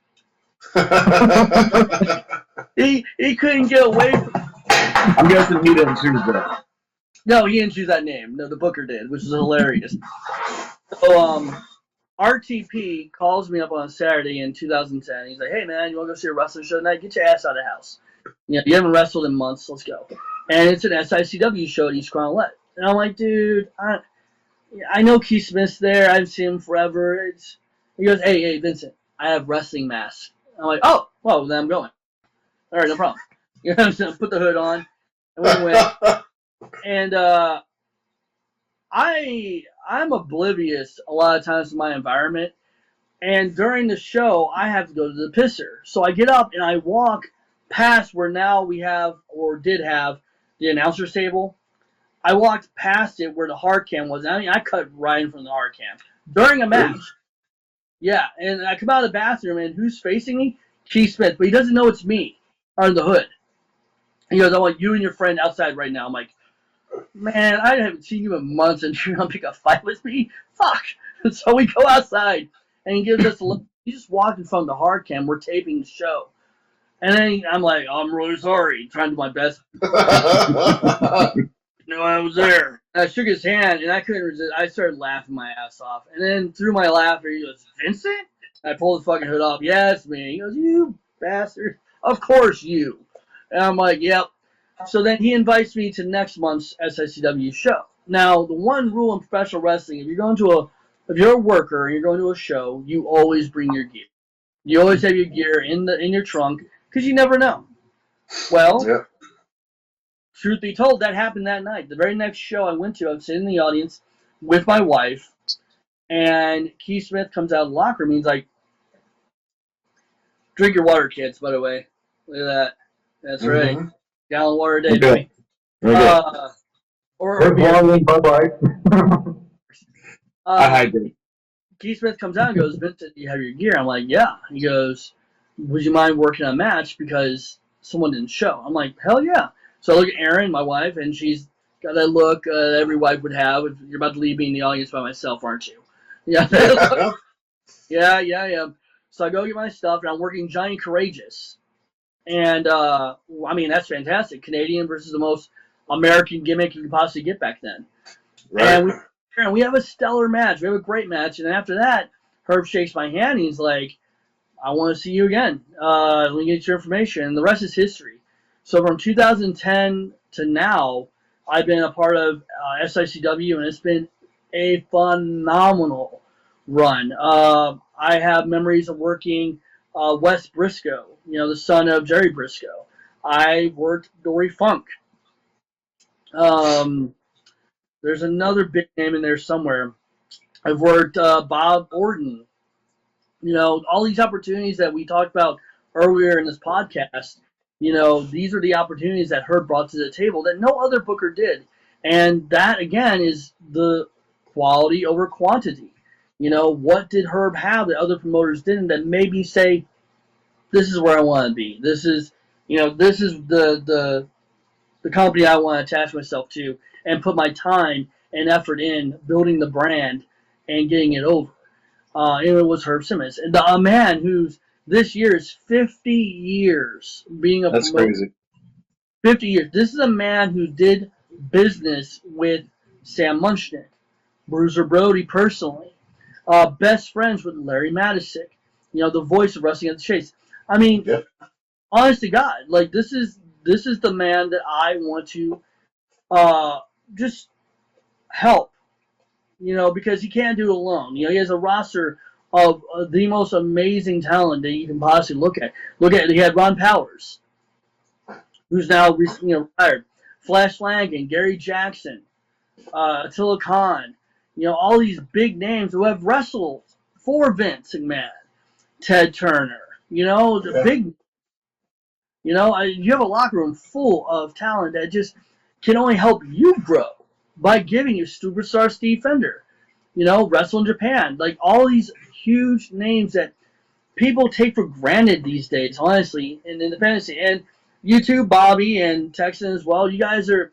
He couldn't get away from... I'm guessing he didn't choose that. No, he didn't choose that name. No, the booker did, which is hilarious. So, RTP calls me up on a Saturday in 2010. He's like, hey, man, you want to go see a wrestling show tonight? Get your ass out of the house. You know, you haven't wrestled in months. Let's go. And it's an SICW show at East Cronlet. And I'm like, dude, I know Keith Smith's there. I've seen him forever. He goes, hey, Vincent, I have wrestling masks. I'm like, oh, well, then I'm going. All right, no problem. You know what I'm saying? Put the hood on. And we went. And I'm oblivious a lot of times to my environment, and during the show I have to go to the pisser. So I get up and I walk past where now we have or did have the announcer's table. I walked past it where the hard cam was. I mean, I cut right in front of the hard cam during a match. Yeah, and I come out of the bathroom, and who's facing me? Keith Smith, but he doesn't know it's me on the hood. He goes, "I want you and your friend outside right now." I'm like, "Man, I haven't seen you in months, and you're gonna pick a fight with me? Fuck!" So we go outside, and he gives us a look. He just walked in front of the hard cam. We're taping the show, and then I'm like, "I'm really sorry," trying to do my best. No, I was there. I shook his hand, and I couldn't resist. I started laughing my ass off. And then through my laughter, he goes, "Vincent?" I pulled the fucking hood off. "Yeah, it's me." He goes, "You bastard. Of course you." And I'm like, "Yep." So then he invites me to next month's SICW show. Now, the one rule in professional wrestling, if you're a worker and you're going to a show, you always bring your gear. You always have your gear in your trunk, because you never know. Well, Yeah. truth be told, that happened that night. The very next show I went to, I was sitting in the audience with my wife, and Keith Smith comes out of the locker room. He's like, "Drink your water, kids, by the way." Look at that. That's right. Gallon of water a day, Okay. baby. Or Good beer. morning, bye-bye. I hydrate. Keith Smith comes out and goes, "Vincent, do you have your gear?" I'm like, "Yeah." He goes, "Would you mind working a match because someone didn't show?" I'm like, "Hell yeah." So I look at Erin, my wife, and she's got that look every wife would have. If you're about to leave me in the audience by myself, aren't you? Yeah. Yeah. So I go get my stuff, and I'm working Johnny Courageous. And, I mean, that's fantastic. Canadian versus the most American gimmick you could possibly get back then. Right. And we have a stellar match. We have a great match. And after that, Herb shakes my hand, and he's like, "I want to see you again. Let me get your information." And the rest is history. So from 2010 to now, I've been a part of SICW, and it's been a phenomenal run. I have memories of working Wes Briscoe, the son of Jerry Briscoe. I worked Dory Funk. There's another big name in there somewhere. I've worked Bob Orton. All these opportunities that we talked about earlier in this podcast, these are the opportunities that Herb brought to the table that no other booker did. And that, again, is the quality over quantity. What did Herb have that other promoters didn't that made me say, this is where I want to be. This is the company I want to attach myself to and put my time and effort in building the brand and getting it over. And it was Herb Simmons, and a man who's this year is 50 years being a That's promoter. crazy. 50 years. This is a man who did business with Sam Munchnick, Bruiser Brody personally, best friends with Larry Madisick, the voice of Wrestling at the Chase. I mean, Yep. honest to God, like this is the man that I want to just help. Because he can't do it alone. He has a roster of the most amazing talent that you can possibly look at. He had Ron Powers, who's now recently retired, Flash Langan, Gary Jackson, Attila Khan, all these big names who have wrestled for Vince McMahon, Ted Turner, the big, you have a locker room full of talent that just can only help you grow by giving you superstar Steve Fender, Wrestle in Japan, like all these huge names that people take for granted these days, honestly, in independence. And you too, Bobby and Texan as well. You guys are,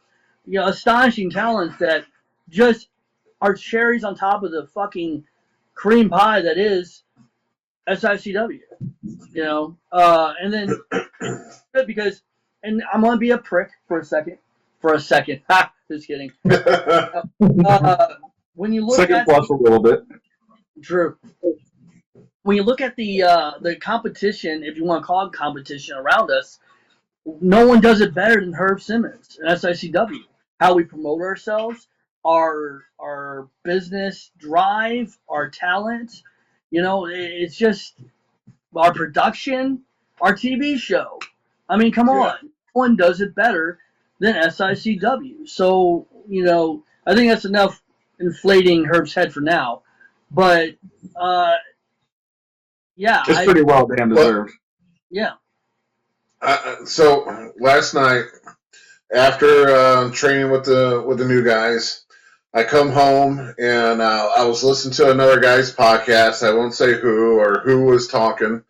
astonishing talents that just are cherries on top of the fucking cream pie that is SICW. And then because, and I'm gonna be a prick for a second. Ha, just kidding. When you look Second at plus a little bit. Drew, when you look at the competition, if you want to call it competition around us, no one does it better than Herb Simmons and SICW. How we promote ourselves, our business drive, our talent. It's just our production, our TV show. I mean, come on, no one does it better than SICW. So I think that's enough inflating Herb's head for now. But yeah, It's pretty well damn deserved. yeah. So last night, after training with the new guys, I come home and I was listening to another guy's podcast. I won't say who or who was talking,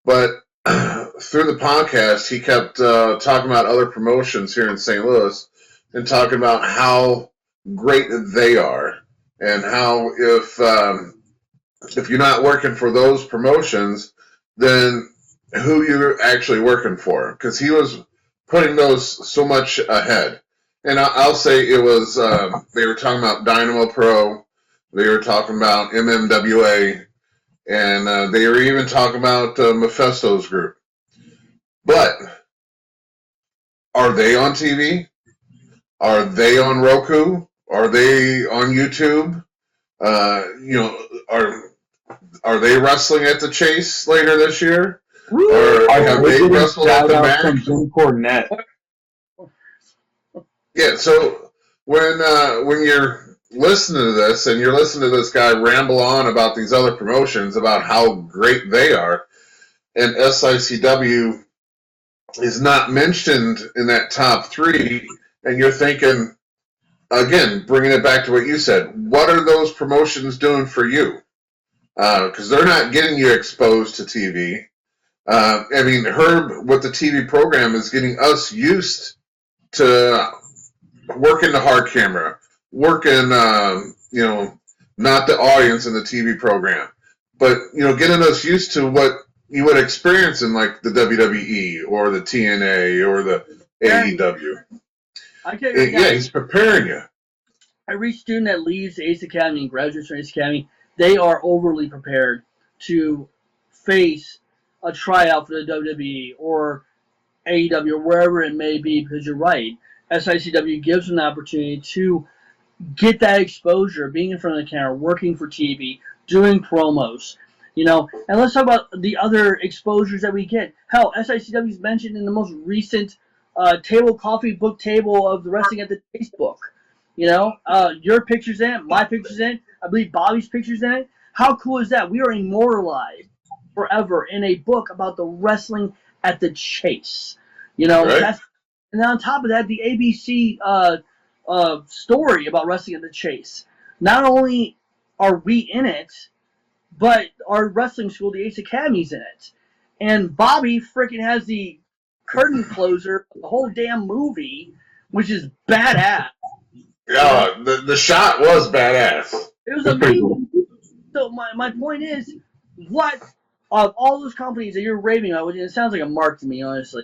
but through the podcast, he kept talking about other promotions here in St. Louis and talking about how great they are and how if you're not working for those promotions, then who you're actually working for, because he was putting those so much ahead. And I'll say it was, they were talking about Dynamo Pro, they were talking about MMWA, and they were even talking about Mephisto's group. But are they on TV? Are they on Roku? Are they on YouTube? Are they wrestling at the Chase later this year? Or have they wrestled at the Mac? From Jim Cornette. Yeah, so when you're listening to this and you're listening to this guy ramble on about these other promotions, about how great they are, and SICW is not mentioned in that top three, and you're thinking, again, bringing it back to what you said, what are those promotions doing for you? Because they're not getting you exposed to TV. I mean, Herb with the TV program is getting us used to working the hard camera, working, not the audience in the TV program, but, getting us used to what you would experience in, like, the WWE or the TNA or the AEW. Yeah, he's preparing you. Every student that leaves Ace Academy and graduates from Ace Academy, they are overly prepared to face a tryout for the WWE or AEW or wherever it may be, because you're right. SICW gives them an opportunity to get that exposure, being in front of the camera, working for TV, doing promos, and let's talk about the other exposures that we get. Hell, SICW is mentioned in the most recent table coffee book table of the Wrestling at the Chase book. Your picture's in it, my picture's in it, I believe Bobby's picture's in it. How cool is that? We are immortalized forever in a book about the Wrestling at the Chase. Right. And then on top of that, the ABC story about Wrestling at the Chase. Not only are we in it, but our wrestling school, the Ace Academy's in it. And Bobby freaking has the curtain closer of the whole damn movie, which is badass. Yeah, the shot was badass. It was amazing. So my point is, what of all those companies that you're raving about, which it sounds like a mark to me, honestly,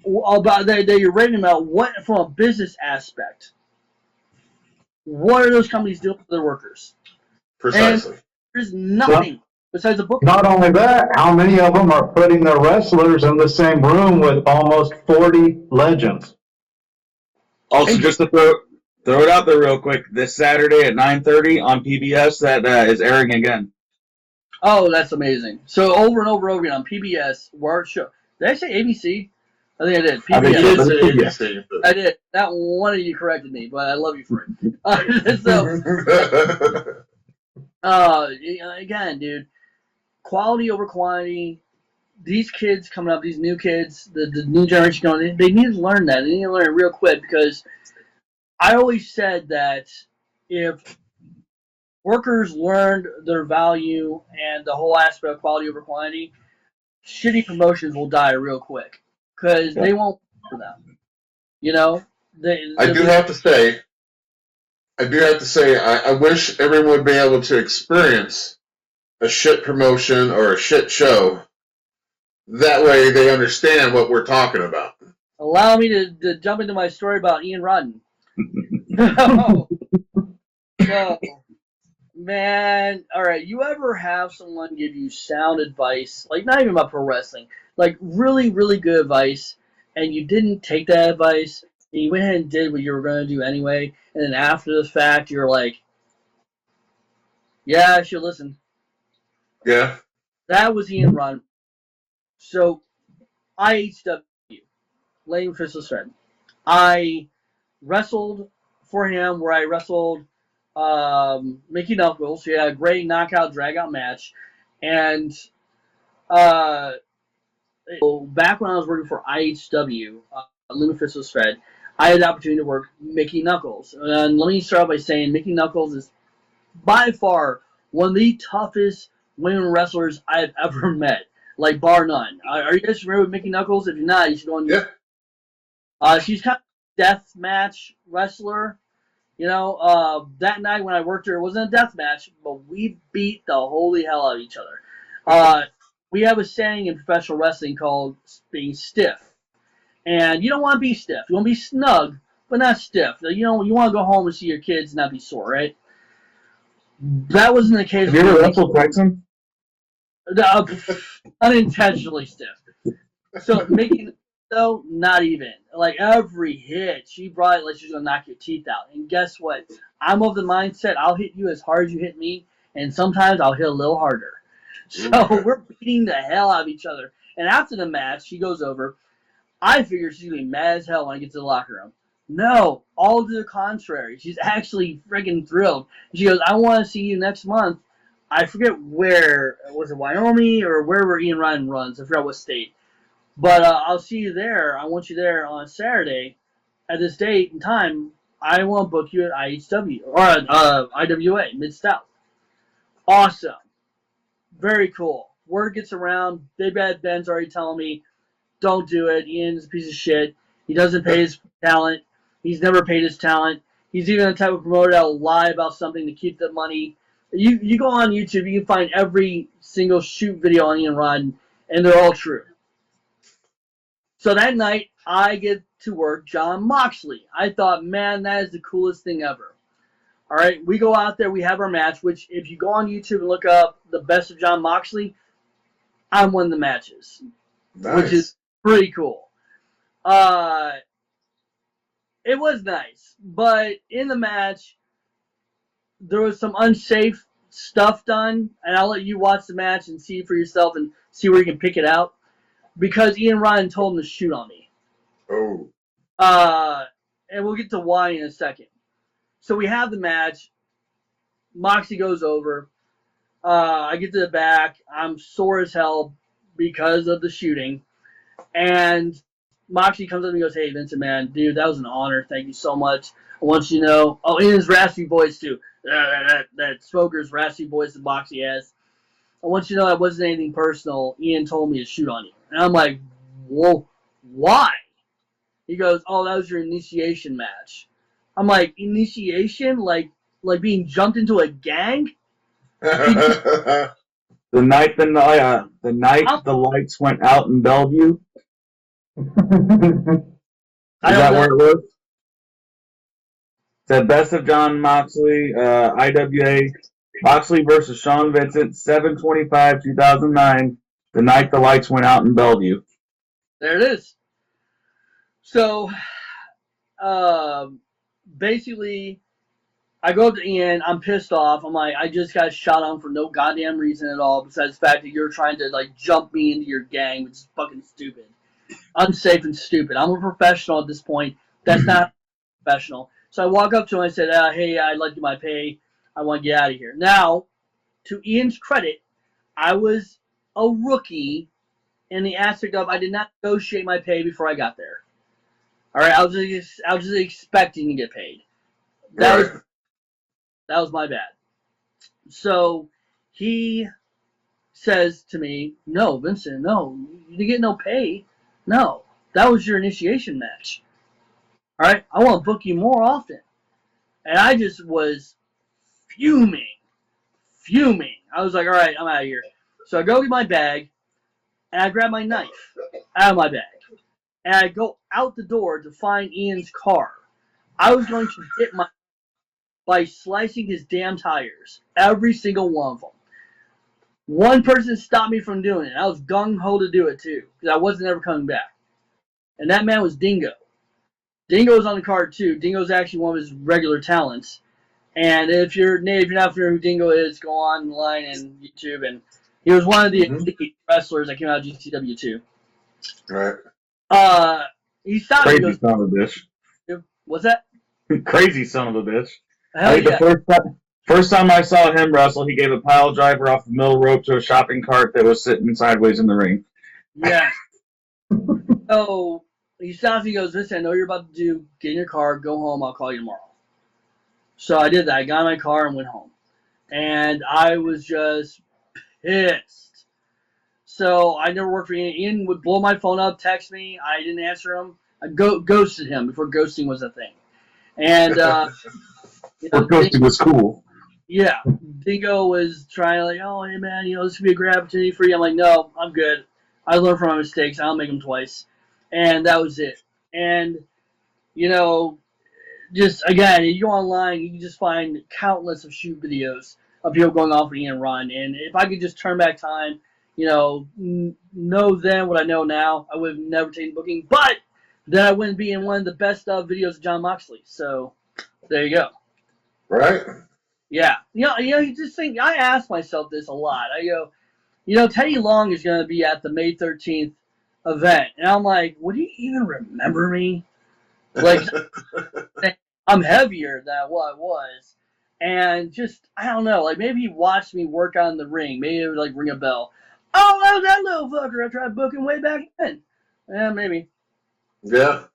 about that you're raving about, what from a business aspect, what are those companies doing for their workers? Precisely. And there's nothing besides a book. Not only that, how many of them are putting their wrestlers in the same room with almost 40 legends? Also, just to throw it out there real quick, this Saturday at 9:30 on PBS, that is airing again. Oh, that's amazing. So over and over again on PBS, word show. Did I say ABC? I think I did. PBS. I think You did say Yes. ABC. I did. That one of you corrected me, but I love you for it. Again, dude, quality over quantity. These kids coming up, these new kids, the new generation coming, they need to learn that. They need to learn it real quick, because I always said that if workers learned their value and the whole aspect of quality over quantity, shitty promotions will die real quick, because they won't work for them. I do have to say, I wish everyone would be able to experience a shit promotion or a shit show. That way they understand what we're talking about. Allow me to jump into my story about Ian Rodden. No, man. All right, you ever have someone give you sound advice, like not even about pro wrestling, like really, really good advice, and you didn't take that advice, and you went ahead and did what you were going to do anyway, and then after the fact, you're like, yeah, I should listen. Yeah. That was Ian Rodden. So, IHW, Lane Crystal Thread. I wrestled for him where I wrestled Mickey Knuckles. He had a great knockout dragout match, and uh, back when I was working for IHW, Limited was Fed, I had the opportunity to work Mickey Knuckles. And let me start off by saying Mickey Knuckles is by far one of the toughest women wrestlers I've ever met, like bar none. Are you guys familiar with Mickey Knuckles? If you're not, you should go on. Yeah. She's kind of a death match wrestler. That night when I worked her, it wasn't a death match, but we beat the holy hell out of each other. We have a saying in professional wrestling called being stiff. And you don't want to be stiff. You want to be snug, but not stiff. You want to go home and see your kids and not be sore, right? That wasn't the case. Have you ever wrestled Texan? Unintentionally stiff. So making though, not even. Like every hit, she brought it like she's gonna knock your teeth out. And guess what? I'm of the mindset I'll hit you as hard as you hit me, and sometimes I'll hit a little harder. So we're beating the hell out of each other. And after the match, she goes over. I figure she's gonna be mad as hell when I get to the locker room. No, all to the contrary. She's actually freaking thrilled. She goes, I want to see you next month. I forget where. Was it Wyoming or wherever Ian Ryan runs? I forgot what state. But I'll see you there. I want you there on Saturday at this date and time. I want to book you at IHW or IWA, Mid-South. Awesome. Very cool. Word gets around. Big Bad Ben's already telling me, don't do it. Ian's a piece of shit. He doesn't pay his talent. He's never paid his talent. He's even the type of promoter that will lie about something to keep the money. You go on YouTube, you can find every single shoot video on Ian Rodden, and they're all true. So that night, I get to work John Moxley. I thought, man, that is the coolest thing ever. All right, we go out there, we have our match, which if you go on YouTube and look up the best of John Moxley, I'm one of the matches, which is pretty cool. It was nice, but in the match, there was some unsafe stuff done, and I'll let you watch the match and see for yourself and see where you can pick it out. Because Ian Ryan told him to shoot on me. Oh. And we'll get to why in a second. So we have the match. Moxie goes over. I get to the back. I'm sore as hell because of the shooting. And Moxie comes up and goes, hey, Vincent, man, dude, that was an honor. Thank you so much. I want you to know. Oh, and his raspy voice, too. That smoker's raspy voice that Moxie has. I want you to know that wasn't anything personal. Ian told me to shoot on you. And I'm like, whoa, why? He goes, oh, that was your initiation match. I'm like, initiation? Like being jumped into a gang? The night the lights went out in Bellevue. Is that where it was? The best of John Moxley, IWA, Moxley versus Sean Vincent, 7/25/2009. The night the lights went out in Bellevue. There it is. So, basically, I go up to Ian. I'm pissed off. I'm like, I just got shot on for no goddamn reason at all, besides the fact that you're trying to jump me into your gang, which is fucking stupid, unsafe and stupid. I'm a professional at this point. That's not professional. So I walk up to him. I said, hey, I'd like to get my pay. I want to get out of here. Now, to Ian's credit, I was a rookie in the aspect of I did not negotiate my pay before I got there. All right, I was just expecting to get paid. That was my bad. So he says to me, no, Vincent, no, you didn't get no pay. No, that was your initiation match. All right, I want to book you more often. And I just was fuming. I was like, all right, I'm out of here. So I go get my bag, and I grab my knife out of my bag. And I go out the door to find Ian's car. I was going to hit my by slicing his damn tires. Every single one of them. One person stopped me from doing it. I was gung-ho to do it, too. Because I wasn't ever coming back. And that man was Dingo. Dingo was on the card, too. Dingo's actually one of his regular talents. And if you're not familiar who Dingo is, go online and YouTube. And he was one of the wrestlers that came out of GCW, too. Right. He stopped me. Crazy son of a bitch. What's that? Crazy son of a bitch. Hell I think yeah. the first time I saw him wrestle, he gave a pile driver off the middle rope to a shopping cart that was sitting sideways in the ring. Yeah. So he stops me, he goes, listen, I know you're about to do, get in your car, go home, I'll call you tomorrow. So I did that. I got in my car and went home. And I was just pissed. So I never worked for Ian. Ian would blow my phone up, text me. I didn't answer him. I ghosted him before ghosting was a thing. And, you know, Ghosting was cool. yeah, Dingo was trying like, oh, hey, man, this could be a great opportunity for you. I'm like, no, I'm good. I learned from my mistakes. I'll make them twice. And that was it. And, just again, you go online, you can just find countless of shoot videos of people going off and run. And if I could just turn back time, know then what I know now, I would have never taken booking. But then I wouldn't be in one of the best of videos of John Moxley. So there you go. Right? Yeah. You just think, I ask myself this a lot. I go, Teddy Long is going to be at the May 13th event. And I'm like, would he even remember me? Like, I'm heavier than what I was. And just, I don't know, like maybe he watched me work on the ring. Maybe it would like ring a bell. Oh, that was that little fucker I tried booking way back then. Yeah, maybe. Yeah.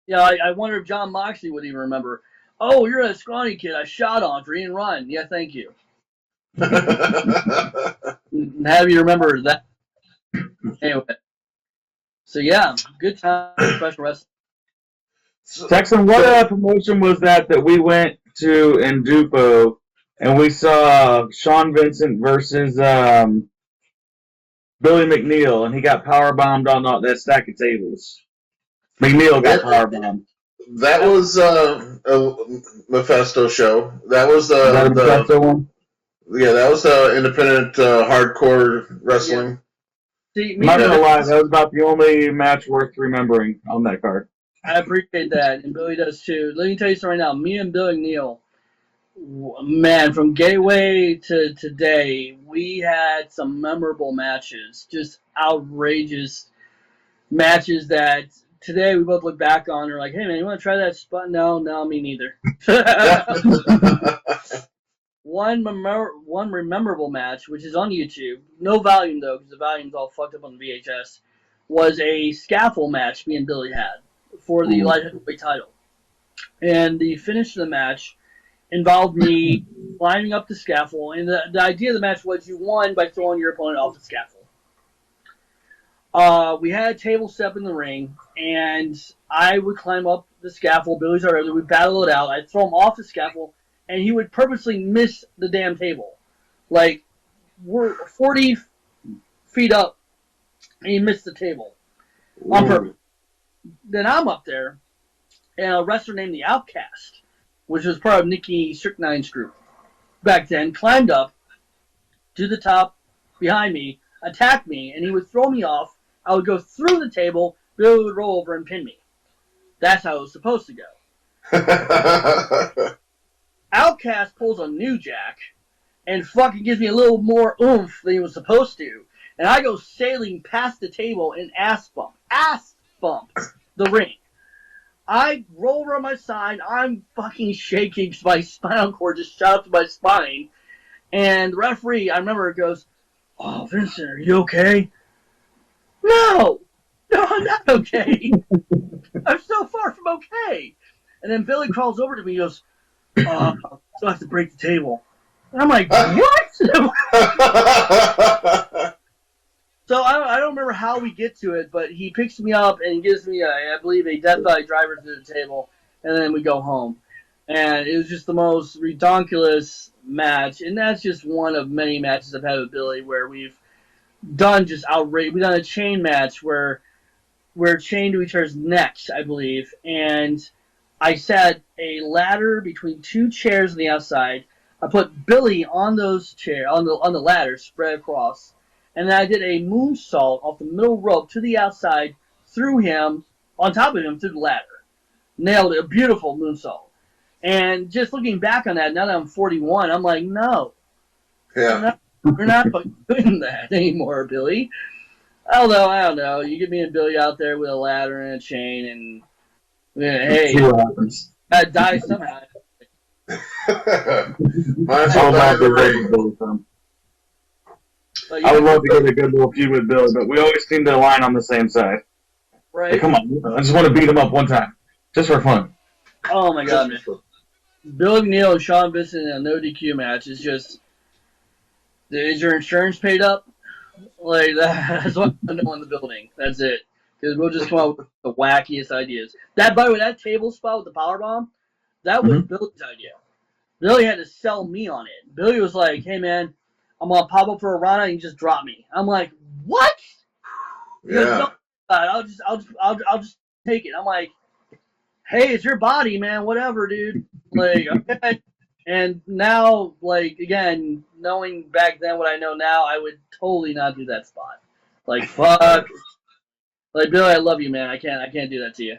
Yeah, I wonder if John Moxley would even remember. Oh, you're a scrawny kid I shot on for Ian Ryan. Yeah, thank you. Have you remember that? Anyway. So yeah, good time professional wrestling. Texan, what promotion was that we went to in Dupo, and we saw Sean Vincent versus Billy McNeil, and he got power bombed on that stack of tables. McNeil got power bombed. That was a Mephisto show. That was That one? that was the independent hardcore wrestling. Yeah. See, I'm not gonna lie, that was about the only match worth remembering on that card. I appreciate that, and Billy does too. Let me tell you something right now. Me and Billy Neal, man, from Gateway to today, we had some memorable matches, just outrageous matches that today we both look back on and are like, hey, man, you want to try that spot? No, me neither. One memorable match, which is on YouTube, no volume though, because the volume's all fucked up on the VHS, was a scaffold match me and Billy had for the light heavyweight title. And the finish of the match involved me climbing up the scaffold, and the idea of the match was you won by throwing your opponent off the scaffold. We had a table set in the ring, and I would climb up the scaffold. Billy's already, we'd battle it out. I'd throw him off the scaffold, and he would purposely miss the damn table. Like, we're 40 feet up, and he missed the table on purpose. Then I'm up there, and a wrestler named the Outcast, which was part of Nikki Stricknine's group back then, climbed up to the top behind me, attacked me, and he would throw me off. I would go through the table, Billy would roll over and pin me. That's how it was supposed to go. Outcast pulls a New Jack and fucking gives me a little more oomph than he was supposed to. And I go sailing past the table and ass bump the ring. I roll over on my side. I'm fucking shaking because my spinal cord just shot up to my spine. And the referee, I remember, goes, oh, Vincent, are you okay? No, I'm not okay. I'm so far from okay. And then Billy crawls over to me and goes, I still have to break the table. And I'm like, what? So I don't remember how we get to it, but he picks me up and gives me, I believe, a Death Valley driver to the table, and then we go home. And it was just the most redonkulous match, and that's just one of many matches I've had with Billy where we've done just outrageous. We've done a chain match where we're chained to each other's necks, I believe, and I set a ladder between two chairs on the outside. I put Billy on those chairs, on the ladder, spread across. And then I did a moonsault off the middle rope to the outside, through him, on top of him, through the ladder. Nailed it. A beautiful moonsault. And just looking back on that, now that I'm 41, I'm like, no. Yeah. We're not doing that anymore, Billy. Although, I don't know. You get me and Billy out there with a ladder and a chain, and hey, See what happens. I'd die somehow. Might as I well would die love in the to work ring. with Billy some. But I yeah, would love to get a good little feud with Billy, but we always seem to align on the same side. Like, right? come on, I just want to beat him up one time, just for fun. Oh my god, man. Bill McNeil and Sean Vincent in a no DQ match is just. Is your insurance paid up? Like that's what I know in the building. That's it. Because we'll just come up with the wackiest ideas. That, by the way, that table spot with the power bomb, that was Billy's idea. Billy had to sell me on it. Billy was like, "Hey man, I'm gonna pop up for a Rana and you just drop me." I'm like, "What?" He goes, Yeah. "No, I'll just take it." I'm like, "Hey, it's your body, man. Whatever, dude." Like, okay. And now, like, again, knowing back then what I know now, I would totally not do that spot. Like, fuck. Like, Billy, I love you, man. I can't do that to you.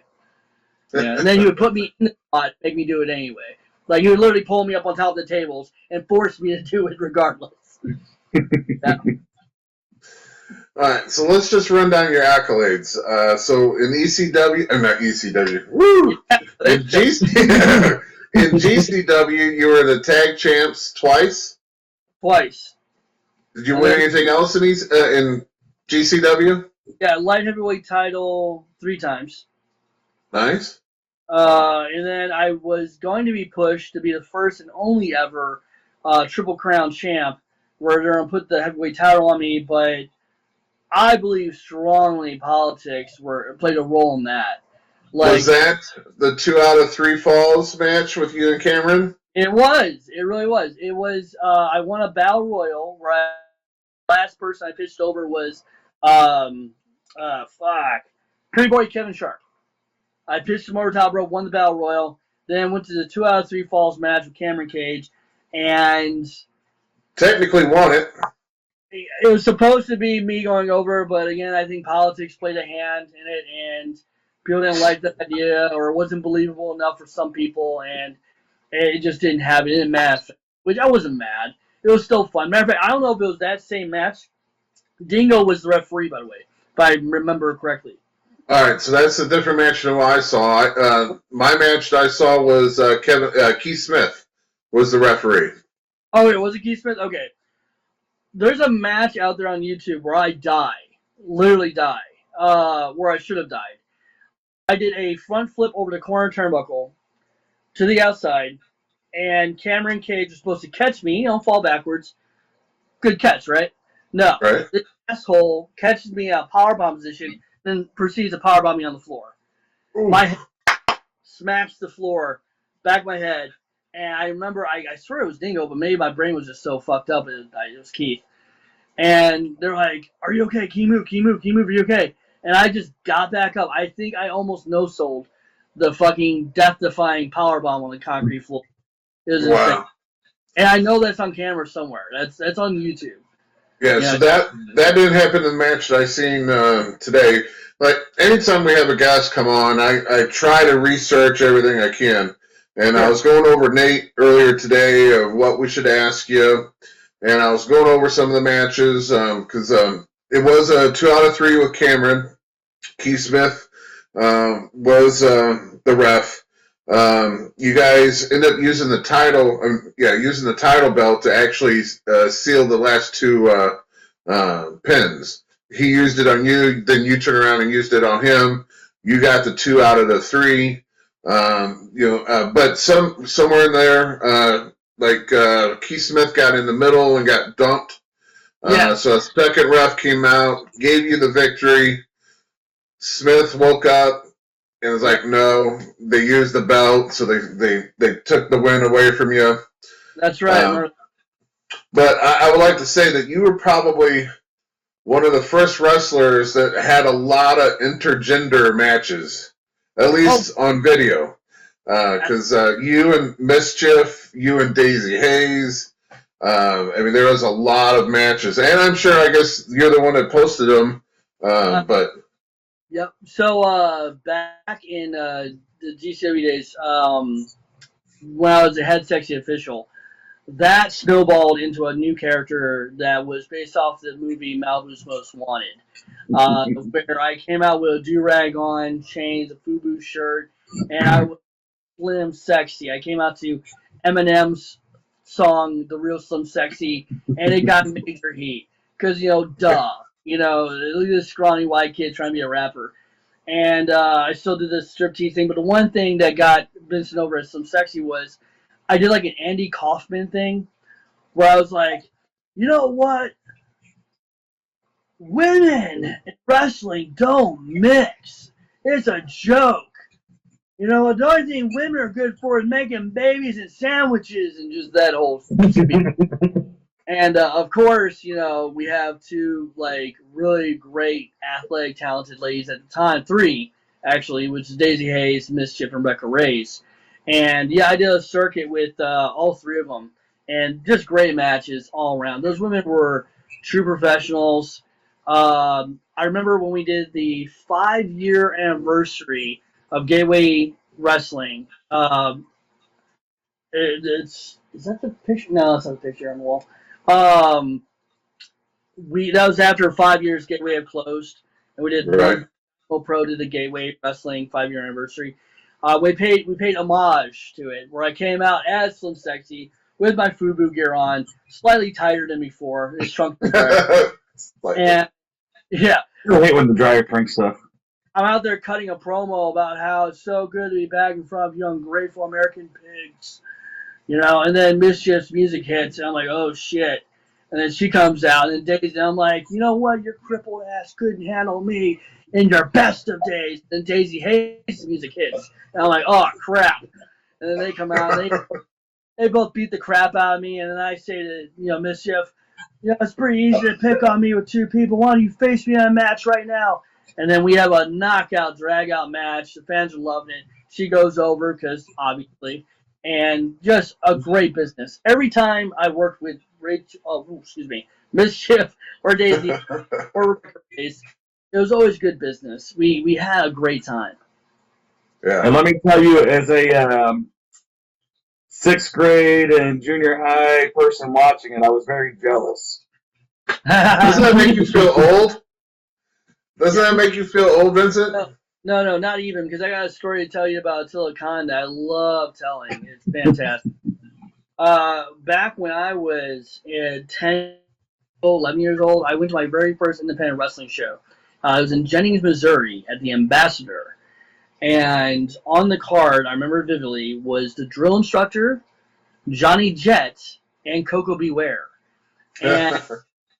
Yeah. And then he would put me in the spot, make me do it anyway. Like, he would literally pull me up on top of the tables and force me to do it regardless. Yeah. All right, so let's just run down your accolades. So in ECW, not ECW, woo! In, in GCW, you were the tag champs twice. Twice. Did you win anything else in GCW? Yeah, light heavyweight title 3 times. Nice. And then I was going to be pushed to be the first and only ever Triple Crown champ, where they're going to put the heavyweight title on me, but I believe strongly politics played a role in that. Like, Was that the 2 out of 3 falls match with you and Cameron? It was. It really was. It was. I won a battle royal. Right. Last person I pitched over was, Pretty Boy Kevin Sharp. I pitched him over top rope, won the battle royal. Then went to the 2 out of 3 falls match with Cameron Cage, and Technically won it. it was supposed to be me going over, but again, I think politics played a hand in it, and people didn't like the idea, or it wasn't believable enough for some people, and it just didn't happen. It didn't matter, which I wasn't mad. It was still fun. Matter of fact, I don't know if it was that same match. Dingo was the referee, by the way, if I remember correctly. All right, so that's a different match than what I saw. My match that I saw was Keith Smith was the referee. Oh, wait, was it Keith Smith? Okay. There's a match out there on YouTube where I die. Literally die. Where I should have died. I did a front flip over the corner turnbuckle to the outside, and Cameron Cage was supposed to catch me, fall backwards. Good catch, right? No. Right. This asshole catches me out powerbomb position, then proceeds to powerbomb me on the floor. Ooh. My head smacks the floor, back of my head, and I remember, I swear it was Dingo, but maybe my brain was just so fucked up, it was Keith. And they're like, "Are you okay? Can you move? Can you move? Can you move? Are you okay?" And I just got back up. I think I almost no-sold the fucking death-defying powerbomb on the concrete floor. It was insane. And I know that's on camera somewhere. That's on YouTube. Yeah, so that didn't happen in the match that I seen today. Like, anytime we have a guest come on, I try to research everything I can. And I was going over Nate earlier today of what we should ask you. And I was going over some of the matches because it was a 2 out of 3 with Cameron. Keith Smith was the ref. You guys ended up using the title belt to actually seal the last 2 pins. He used it on you, then you turn around and used it on him. You got the 2 out of the 3. But somewhere in there, Keith Smith got in the middle and got dumped. So a second ref came out, gave you the victory. Smith woke up and was like, "No, they used the belt, so they took the win away from you." That's right. But I would like to say that you were probably one of the first wrestlers that had a lot of intergender matches, at least on video. Because you and Mischief, you and Daisy Hayes, there was a lot of matches. And I'm sure, I guess, you're the one that posted them. But Yep. So back in the GCW days, when I was a head sexy official, that snowballed into a new character that was based off the movie Malibu's Most Wanted, where I came out with a do-rag on, chains, a FUBU shirt, and I was slim sexy. I came out to Eminem's song, "The Real Slim Sexy," and it got major heat because duh, look at this scrawny white kid trying to be a rapper. And I still did this striptease thing, but the one thing that got Vincent over as Slim Sexy was I did like an Andy Kaufman thing where I was like, you know what? Women in wrestling don't mix. It's a joke. The only thing women are good for is making babies and sandwiches and just that whole And of course, we have two like really great athletic, talented ladies at the time, three actually, which is Daisy Hayes, Mischief, and Rebecca Reyes. And yeah, I did a circuit with all three of them, and just great matches all around. Those women were true professionals. I remember when we did the 5-year anniversary of Gateway Wrestling. Is that the picture? No, that's not the picture on the wall. Um, that was after 5 years Gateway had closed, and we did Right. Pro to the Gateway Wrestling 5-year anniversary. We paid homage to it, where I came out as Slim Sexy with my FUBU gear on, slightly tighter than before. It shrunk the dryer. And yeah, I hate when the dryer prank stuff. I'm out there cutting a promo about how it's so good to be back in front of you ungrateful American pigs. And then Mischief's music hits, and I'm like, oh shit. And then she comes out, and Daisy, and I'm like, you know what? Your crippled ass couldn't handle me in your best of days. And Daisy Hayes' music hits, and I'm like, oh crap. And then they come out, and they both beat the crap out of me, and then I say to Mischief, it's pretty easy to pick on me with two people. Why don't you face me in a match right now? And then we have a knockout, drag-out match. The fans are loving it. She goes over because obviously. And just a great business. Every time I worked with Mischief or Daisy or Grace, it was always good business. We had a great time. Yeah. And let me tell you, as a 6th grade and junior high person watching it, I was very jealous. Doesn't that make you feel old? Doesn't that make you feel old, Vincent? No, not even, because I got a story to tell you about Attila Khan that I love telling. It's fantastic. Back when I was 10, 11 years old, I went to my very first independent wrestling show. I was in Jennings, Missouri at the Ambassador. And on the card, I remember vividly, was the drill instructor, Johnny Jett, and Coco Beware. And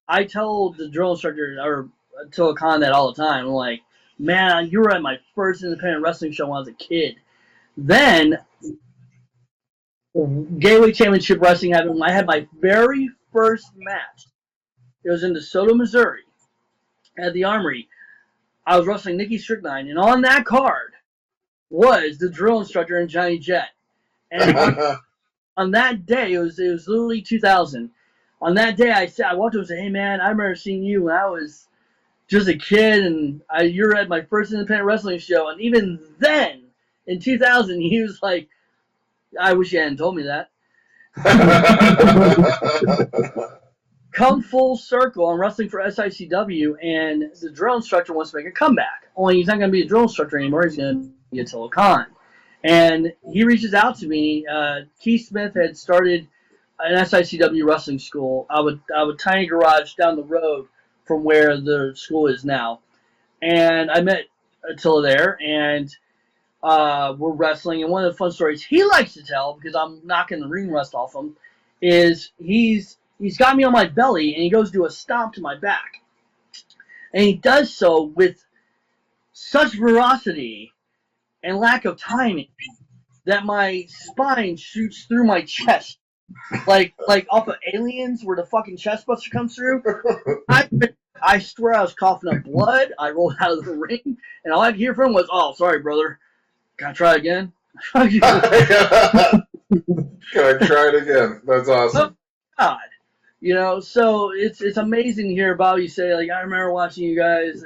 I told the drill instructor, or Attila Khan, that all the time. I'm like, man, you were at my first independent wrestling show when I was a kid. Then, Gateway Championship Wrestling happened when I had my very first match. It was in DeSoto, Missouri, at the Armory. I was wrestling Nikki Strickline, and on that card was the drill instructor and Johnny Jett. And on that day, it was literally 2000. On that day, I walked up and said, hey, man, I remember seeing you when I was just a kid, and you were at my first independent wrestling show. And even then, in 2000, he was like, I wish you hadn't told me that. Come full circle. I'm wrestling for SICW, and the drill instructor wants to make a comeback. Only he's not going to be a drill instructor anymore. He's going to be Attila Khan. And he reaches out to me. Keith Smith had started an SICW wrestling school out of a tiny garage down the road from where the school is now. And I met Attila there, and we're wrestling. And one of the fun stories he likes to tell, because I'm knocking the ring rust off him, is he's got me on my belly, and he goes to do a stomp to my back. And he does so with such ferocity and lack of timing that my spine shoots through my chest. Like off of Aliens, where the fucking chest buster comes through. I swear I was coughing up blood. I rolled out of the ring, and all I could hear from him was, "Oh, sorry, brother. Can I try again?" Can I try it again? That's awesome. Oh, God, so it's amazing to hear Bobby say, like, I remember watching you guys,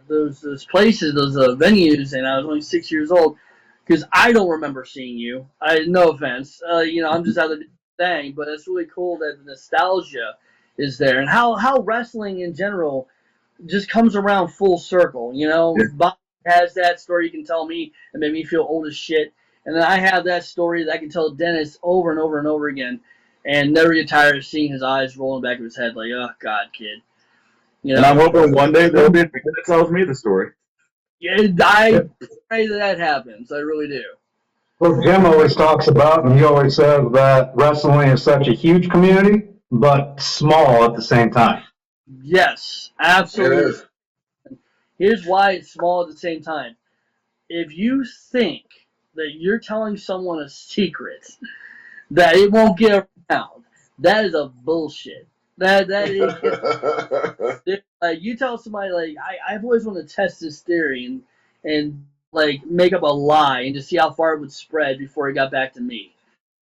those places, those venues, and I was only 6 years old. Because I don't remember seeing you. No offense. I'm just out of the thing, but it's really cool that the nostalgia is there, and how wrestling in general just comes around full circle. Yeah. Bob has that story you can tell me and made me feel old as shit, And then I have that story that I can tell Dennis over and over and over again, and never get tired of seeing his eyes rolling back of his head like, oh, God, kid. You And I'm know, hoping one day there'll be a man that tells me the story. yeah, I pray that happens. I really do. Well, Jim always talks about, and he always says that wrestling is such a huge community, but small at the same time. Yes, It absolutely. is. Here's why it's small at the same time. If you think that you're telling someone a secret that it won't get around, that is a bullshit. That is like you tell somebody like I've always wanted to test this theory and like make up a lie and to see how far it would spread before it got back to me.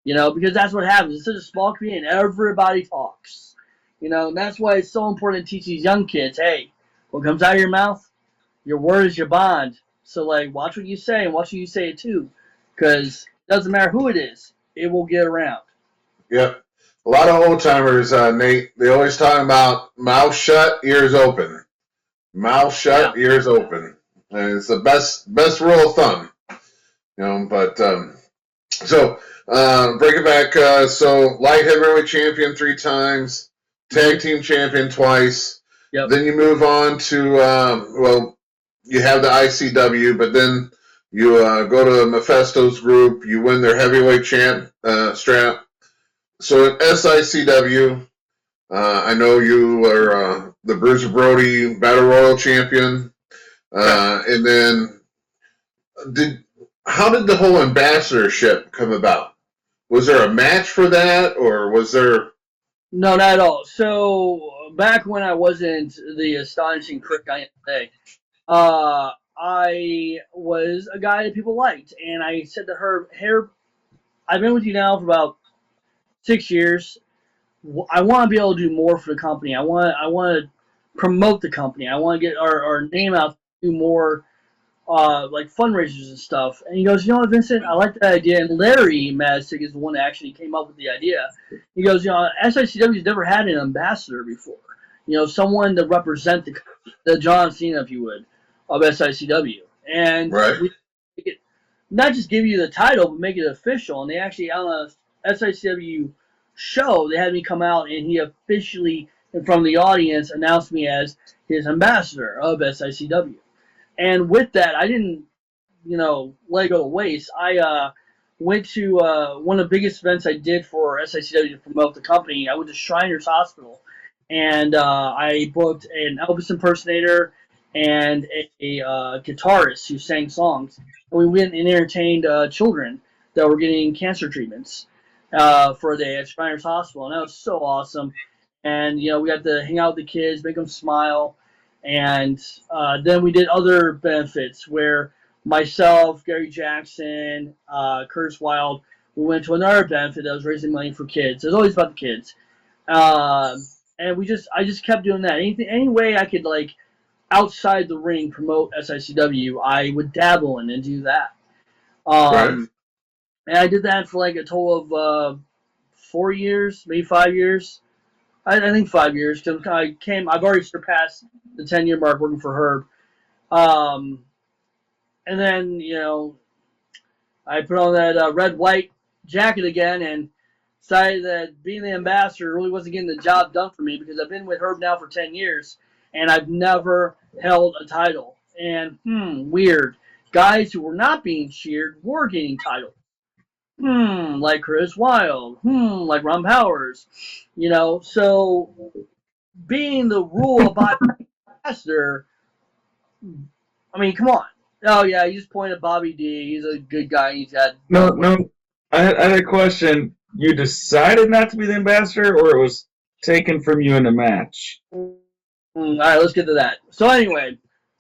You know, because that's what happens. It's such a small community and everybody talks. You know, and that's why it's so important to teach these young kids, hey, what comes out of your mouth, your word is your bond. So like watch what you say and watch what you say it too. Because it doesn't matter who it is, it will get around. Yep. A lot of old timers, Nate, they always talk about mouth shut, ears open. Mouth shut, ears open. And it's the best rule of thumb. You know, but so break it back. So light heavyweight champion 3 times, tag team champion twice. Yep. Then you move on to well, you have the ICW, but then you go to Mephisto's group. You win their heavyweight champ strap. So at SICW, I know you are the Bruise Brody Battle Royal champion, and then how did the whole ambassadorship come about? Was there a match for that, or was there? No, not at all. So back when I wasn't the astonishing prick I am today, I was a guy that people liked, and I said to her, "Herb, I've been with you now for about 6 years. I want to be able to do more for the company. I want to promote the company. I want to get our name out, do more like fundraisers and stuff." And he goes, "You know what, Vincent? I like that idea." And Larry Madsick is the one that actually came up with the idea. He goes, "You know, SICW's never had an ambassador before. You know, someone to represent the John Cena, if you would, of SICW. And Right. we make it, not just give you the title, but make it official." And they actually, on a SICW show, they had me come out and he officially, in front of the audience, announced me as his ambassador of SICW. And with that, I didn't, you know, let it go to waste. I went to one of the biggest events I did for SICW to promote the company. I went to Shriners Hospital, and I booked an Elvis impersonator and a guitarist who sang songs. And we went and entertained children that were getting cancer treatments for a day at Shriners Hospital. And that was so awesome. And, you know, we got to hang out with the kids, make them smile. And then we did other benefits where myself, Gary Jackson, Curtis Wild, we went to another benefit that was raising money for kids. It was always about the kids. And I just kept doing that. Any way I could, like, outside the ring promote SICW, I would dabble in and do that. Right. And I did that for like a total of 4 years, maybe 5 years. I think 5 years. Cause I've already surpassed the 10-year mark working for Herb. And then, you know, I put on that red, white jacket again and decided that being the ambassador really wasn't getting the job done for me because I've been with Herb now for 10 years and I've never held a title. And, weird. Guys who were not being cheered were getting titles. Like Chris Wilde. Like Ron Powers. You know, so being the rule-abiding ambassador, I mean, come on. Oh, yeah, you just pointed at Bobby D. He's a good guy. He's had... No. I had a question. You decided not to be the ambassador, or it was taken from you in a match? All right, let's get to that. So anyway,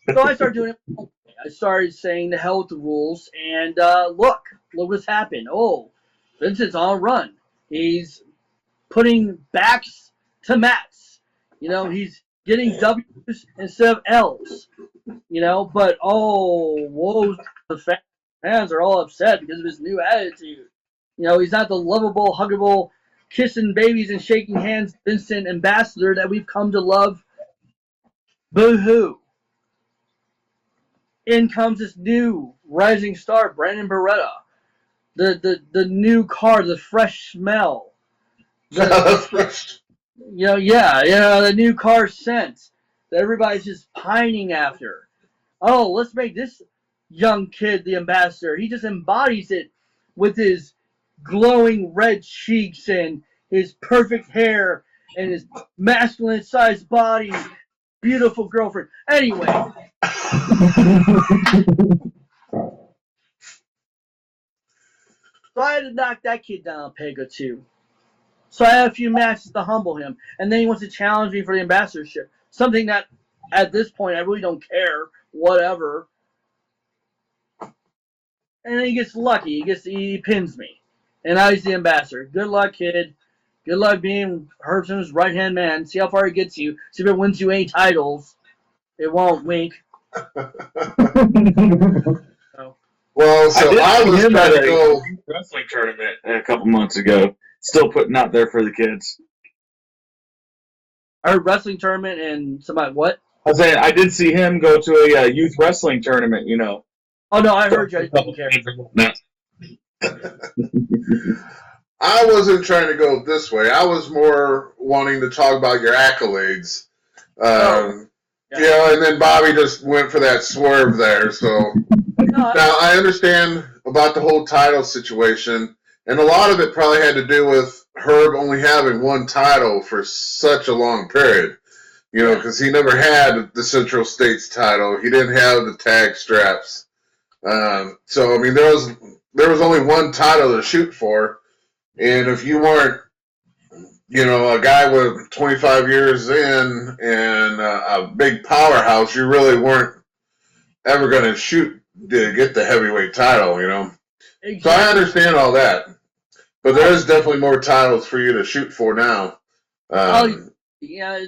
I started doing it. I started saying the hell with the rules, and look what's happened. Oh, Vincent's on a run. He's putting backs to mats. You know, he's getting W's instead of L's. You know, but whoa, the fans are all upset because of his new attitude. You know, he's not the lovable, huggable, kissing babies and shaking hands Vincent ambassador that we've come to love. Boo-hoo. In comes this new rising star, Brandon Beretta. the new car, the fresh smell. The the new car scent that everybody's just pining after. Oh, let's make this young kid the ambassador. He just embodies it with his glowing red cheeks and his perfect hair and his masculine sized body, beautiful girlfriend. Anyway, so I had to knock that kid down a peg or two. So I had a few matches to humble him, and then he wants to challenge me for the ambassadorship. Something that, at this point, I really don't care. Whatever. And then he gets lucky. He pins me, and now he's the ambassador. Good luck, kid. Good luck being Herbson's right hand man. See how far it gets you. See if it wins you any titles. It won't. Wink. So. Well, so I was trying to go wrestling tournament a couple months ago. Still putting out there for the kids. I heard wrestling tournament and somebody what? I was saying I did see him go to a youth wrestling tournament. You know. Oh no, I heard you. I didn't care. I wasn't trying to go this way. I was more wanting to talk about your accolades. Yeah, and then Bobby just went for that swerve there. So now I understand about the whole title situation, and a lot of it probably had to do with Herb only having one title for such a long period. You know, because he never had the Central States title. He didn't have the tag straps. So I mean, there was only one title to shoot for, and if you weren't, you know, a guy with 25 years in and a big powerhouse, you really weren't ever going to shoot to get the heavyweight title, you know. Exactly. So I understand all that, but there's definitely more titles for you to shoot for now. Yeah,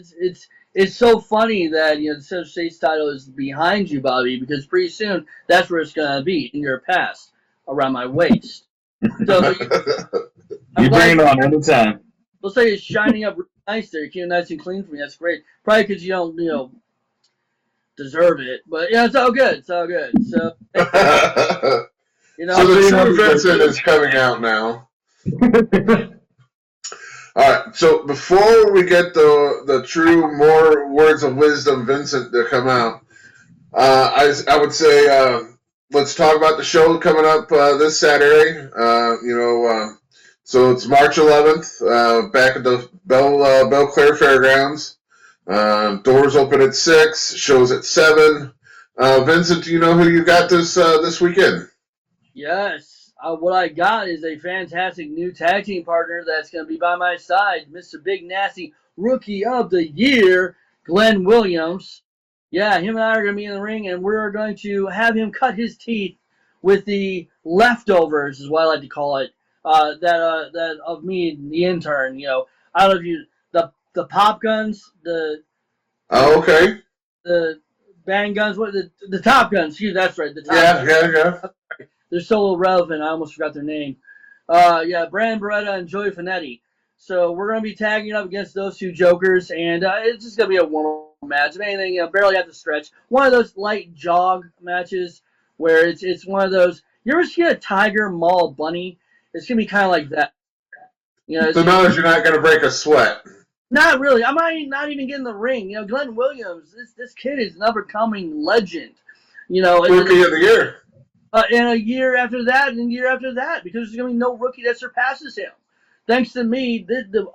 it's so funny that the Central States title is behind you, Bobby, because pretty soon that's where it's gonna be in your past, around my waist. So you bring it on anytime. Let's say it's shining up really nice there, keeping it nice and clean for me. That's great. Probably because you don't deserve it, but yeah, it's all good. It's all good. So so the True Vincent is coming out now. All right, so before we get the true more words of wisdom Vincent to come out, I would say let's talk about the show coming up this Saturday. So it's March 11th, back at the Belle Claire Fairgrounds. Doors open at 6, shows at 7. Vincent, do you know who you got this weekend? Yes. What I got is a fantastic new tag team partner that's going to be by my side, Mr. Big Nasty Rookie of the Year, Glenn Williams. Yeah, him and I are going to be in the ring, and we're going to have him cut his teeth with the leftovers, is what I like to call it, that of me, the intern. I don't know if you the pop guns, the okay, the bang guns, what the top guns? Excuse, that's right, the top guns. Yeah. They're so relevant, I almost forgot their name. Brandon Beretta and Joey Finetti. So we're going to be tagging up against those two jokers, and it's just going to be a warm-up match. If anything, barely have to stretch. One of those light jog matches where it's one of those. You ever see a tiger maul a bunny? It's going to be kind of like that. So notice you're not going to break a sweat. Not really. I might not even get in the ring. Glenn Williams, this kid is an up-and-coming legend. Rookie of the Year. And a year after that, and a year after that, because there's going to be no rookie that surpasses him. Thanks to me,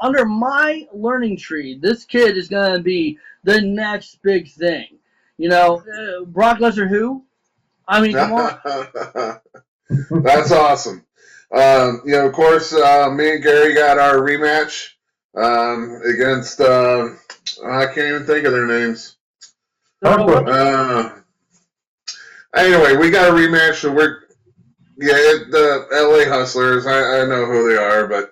under my learning tree, this kid is going to be the next big thing. Brock Lesnar who? I mean, come on. That's awesome. Of course, me and Gary got our rematch against, I can't even think of their names. Anyway, we got a rematch, so the LA Hustlers, I know who they are, but,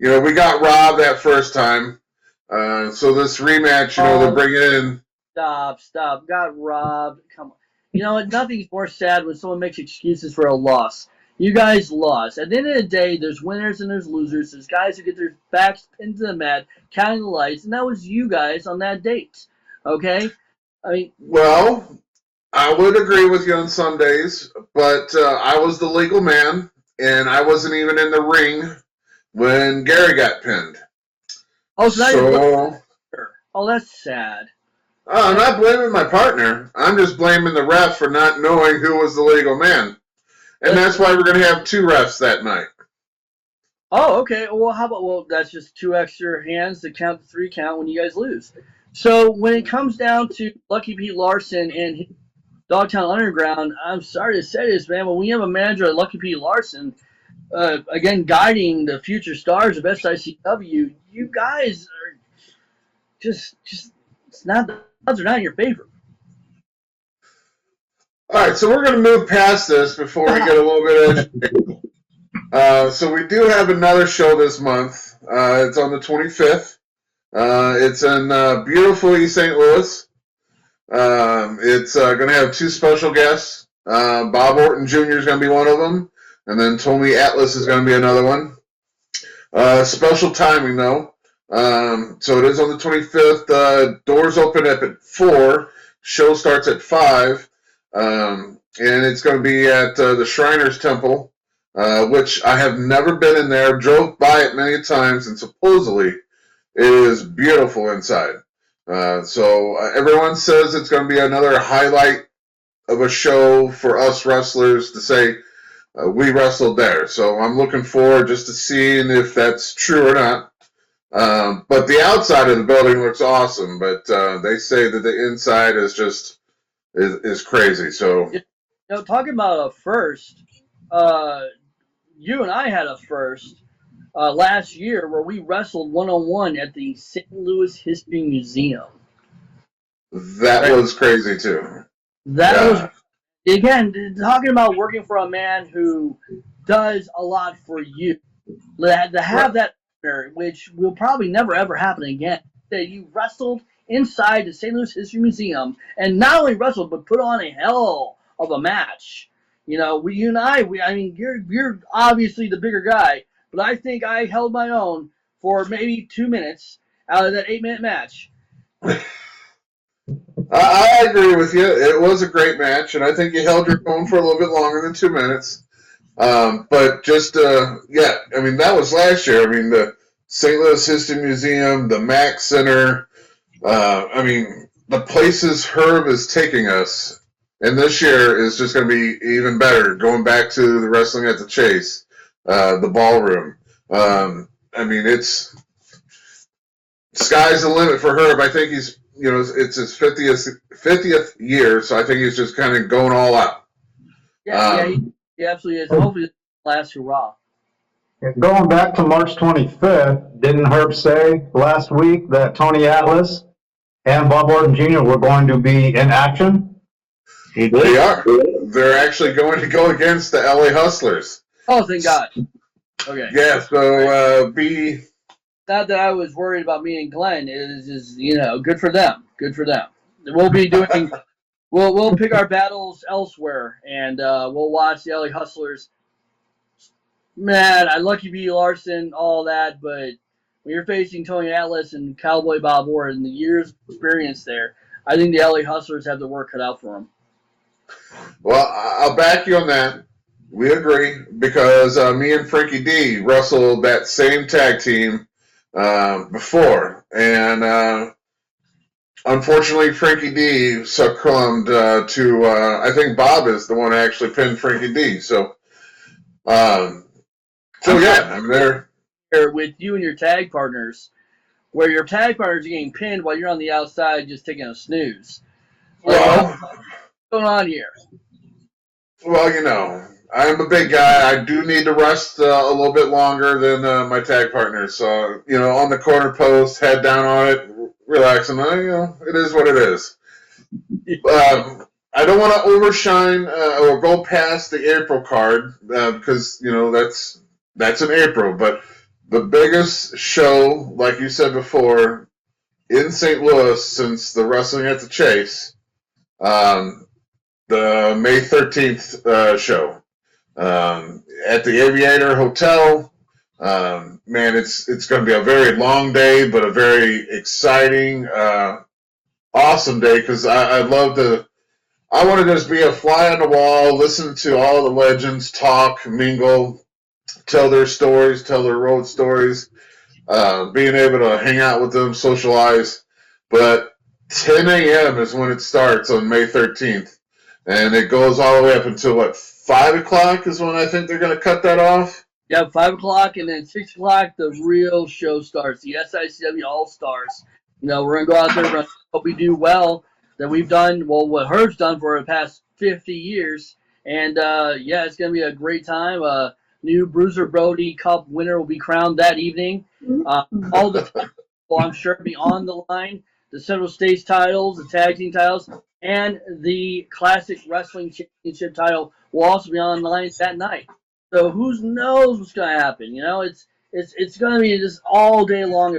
we got robbed that first time. So this rematch, they're bringing in. Stop. Got robbed. Come on. You know what? Nothing's more sad when someone makes excuses for a loss. You guys lost. At the end of the day, there's winners and there's losers. There's guys who get their backs pinned to the mat, counting the lights, and that was you guys on that date. Okay? Well, I would agree with you on some days, but I was the legal man, and I wasn't even in the ring when Gary got pinned. Oh, so now you're So blaming her. Oh, that's sad. I'm not blaming my partner. I'm just blaming the ref for not knowing who was the legal man. And that's why we're going to have 2 refs that night. Oh, okay. Well, how about, well, that's just 2 extra hands to count the 3 count when you guys lose. So when it comes down to Lucky Pete Larson and his Dogtown Underground, I'm sorry to say this, man, but when you have a manager like Lucky Pete Larson, again, guiding the future stars of SICW, you guys are just it's not, the odds are not in your favor. All right, so we're going to move past this before we get a little bit educated. So we do have another show this month. It's on the 25th. It's in beautiful East St. Louis. It's going to have 2 special guests. Bob Orton Jr. is going to be one of them, and then Tony Atlas is going to be another one. Special timing, though. So it is on the 25th. Doors open up at 4. Show starts at 5. And it's going to be at the Shriners Temple, which I have never been in there. Drove by it many times, and supposedly it is beautiful inside. So everyone says it's going to be another highlight of a show for us wrestlers to say we wrestled there. So I'm looking forward just to seeing if that's true or not. But the outside of the building looks awesome, but they say that the inside is just is crazy. So, You know, talking about a first, you and I had a first last year where we wrestled 1-on-1 at the St. Louis History Museum. that was crazy too. That was, again, talking about working for a man who does a lot for you. To have that honor, which will probably never ever happen again, that you wrestled inside the St. Louis History Museum, and not only wrestled but put on a hell of a match. You know, you and I mean, you're obviously the bigger guy, but I think I held my own for maybe 2 minutes out of that 8-minute match. I agree with you. It was a great match, and I think you held your own for a little bit longer than 2 minutes. But just, yeah, I mean, that was last year. I mean, the St. Louis History Museum, the Mack Center, I mean, the places Herb is taking us, and this year is just going to be even better, going back to the Wrestling at the Chase, the ballroom. I mean, it's sky's the limit for Herb. I think he's, you know, it's his 50th year, so I think he's just kind of going all out. Yeah, he absolutely is. Hopefully, it lasts hurrah. Going back to March 25th, didn't Herb say last week that Tony Atlas and Bob Orton Jr. were going to be in action? They are. They're actually going to go against the LA Hustlers. Oh, thank God. Okay. Yeah, so Not that I was worried about me and Glenn. It is just, you know, good for them. Good for them. We'll be doing. We'll pick our battles elsewhere, and we'll watch the LA Hustlers. Man, I Lucky Pete Larson, all that, but when you're facing Tony Atlas and Cowboy Bob Orton, the years of experience there, I think the LA Hustlers have the work cut out for them. well, I'll back you on that. We agree, because me and Frankie D wrestled that same tag team before, and unfortunately Frankie D succumbed to, I think Bob is the one who actually pinned Frankie D. So yeah, I mean, they're with you and your tag partners, where your tag partners are getting pinned while you're on the outside just taking a snooze. What's going on here? Well, you know, I'm a big guy. I do need to rest a little bit longer than my tag partners. So, you know, on the corner post, head down on it, relaxing. You know, it is what it is. I don't want to overshine or go past the April card because, you know, that's in April. But the biggest show, like you said before, in St. Louis since the Wrestling at the Chase, the May 13th show at the Aviator Hotel. Man, it's going to be a very long day, but a very exciting, awesome day, because I love I want to just be a fly on the wall, listen to all the legends talk, mingle, tell their stories, tell their road stories, being able to hang out with them, socialize. But 10 a.m. is when it starts on May 13th. And it goes all the way up until, what, 5 o'clock is when I think they're going to cut that off? Yeah, 5 o'clock, and then 6 o'clock, the real show starts. The SICW All Stars. You know, we're gonna go out there. We're gonna hope we do well. That we've done well. What Herb's done for the past 50 years, and yeah, it's gonna be a great time. New Bruiser Brody Cup winner will be crowned that evening. All the well, I'm sure be on the line. The Central States titles, the tag team titles, and the Classic Wrestling Championship title will also be on the line that night. So who knows what's going to happen? You know, it's going to be just all day long.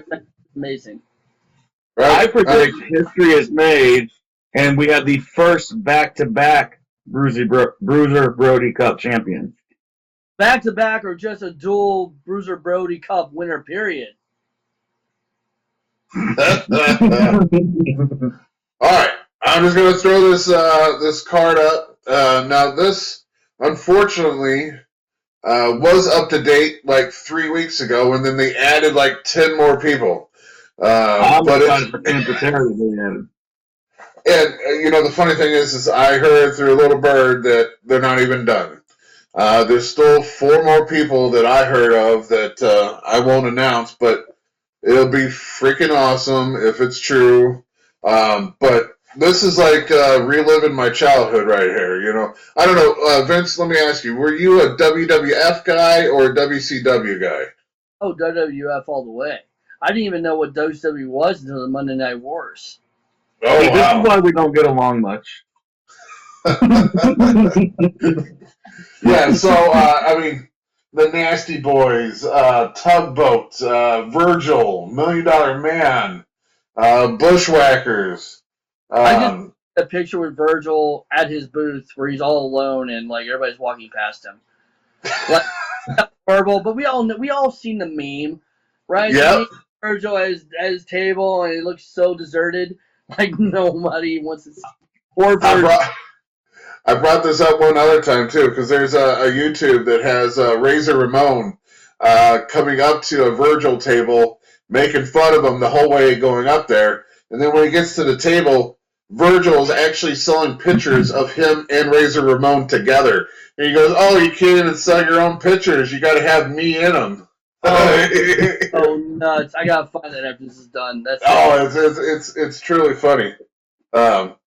Amazing. I Right? predict history is made, and we have the first back-to-back Bruiser Brody Cup champion. Back to back or just a dual Bruiser Brody Cup winner, period. All right. I'm just going to throw this card up. Now, this, unfortunately, was up to date like 3 weeks ago, and then they added like 10 more people. I'm But excited for Tampa Terry. and you know, the funny thing is I heard through a little bird that they're not even done. There's still 4 more people that I heard of that I won't announce, but it'll be freaking awesome if it's true. But this is like reliving my childhood right here. You know, I don't know, Vince. Let me ask you: were you a WWF guy or a WCW guy? Oh, WWF all the way. I didn't even know what WCW was until the Monday Night Wars. Oh This is wow! why we don't get along much. Yeah. So I mean, the Nasty Boys, Tugboat, Virgil, Million Dollar Man, Bushwhackers. I just a picture with Virgil at his booth where he's all alone and like everybody's walking past him. Like horrible, but we all seen the meme, right? Yep. The meme, Virgil at his table and it looks so deserted, like nobody wants to see. Or Virgil. I brought this up one other time too, because there's a YouTube that has Razor Ramon coming up to a Virgil table, making fun of him the whole way going up there, and then when he gets to the table, Virgil's actually selling pictures of him and Razor Ramon together, and he goes, "Oh, you can't even sell your own pictures. You got to have me in them." Oh nuts! I gotta find that after this is done. That's it's truly funny. But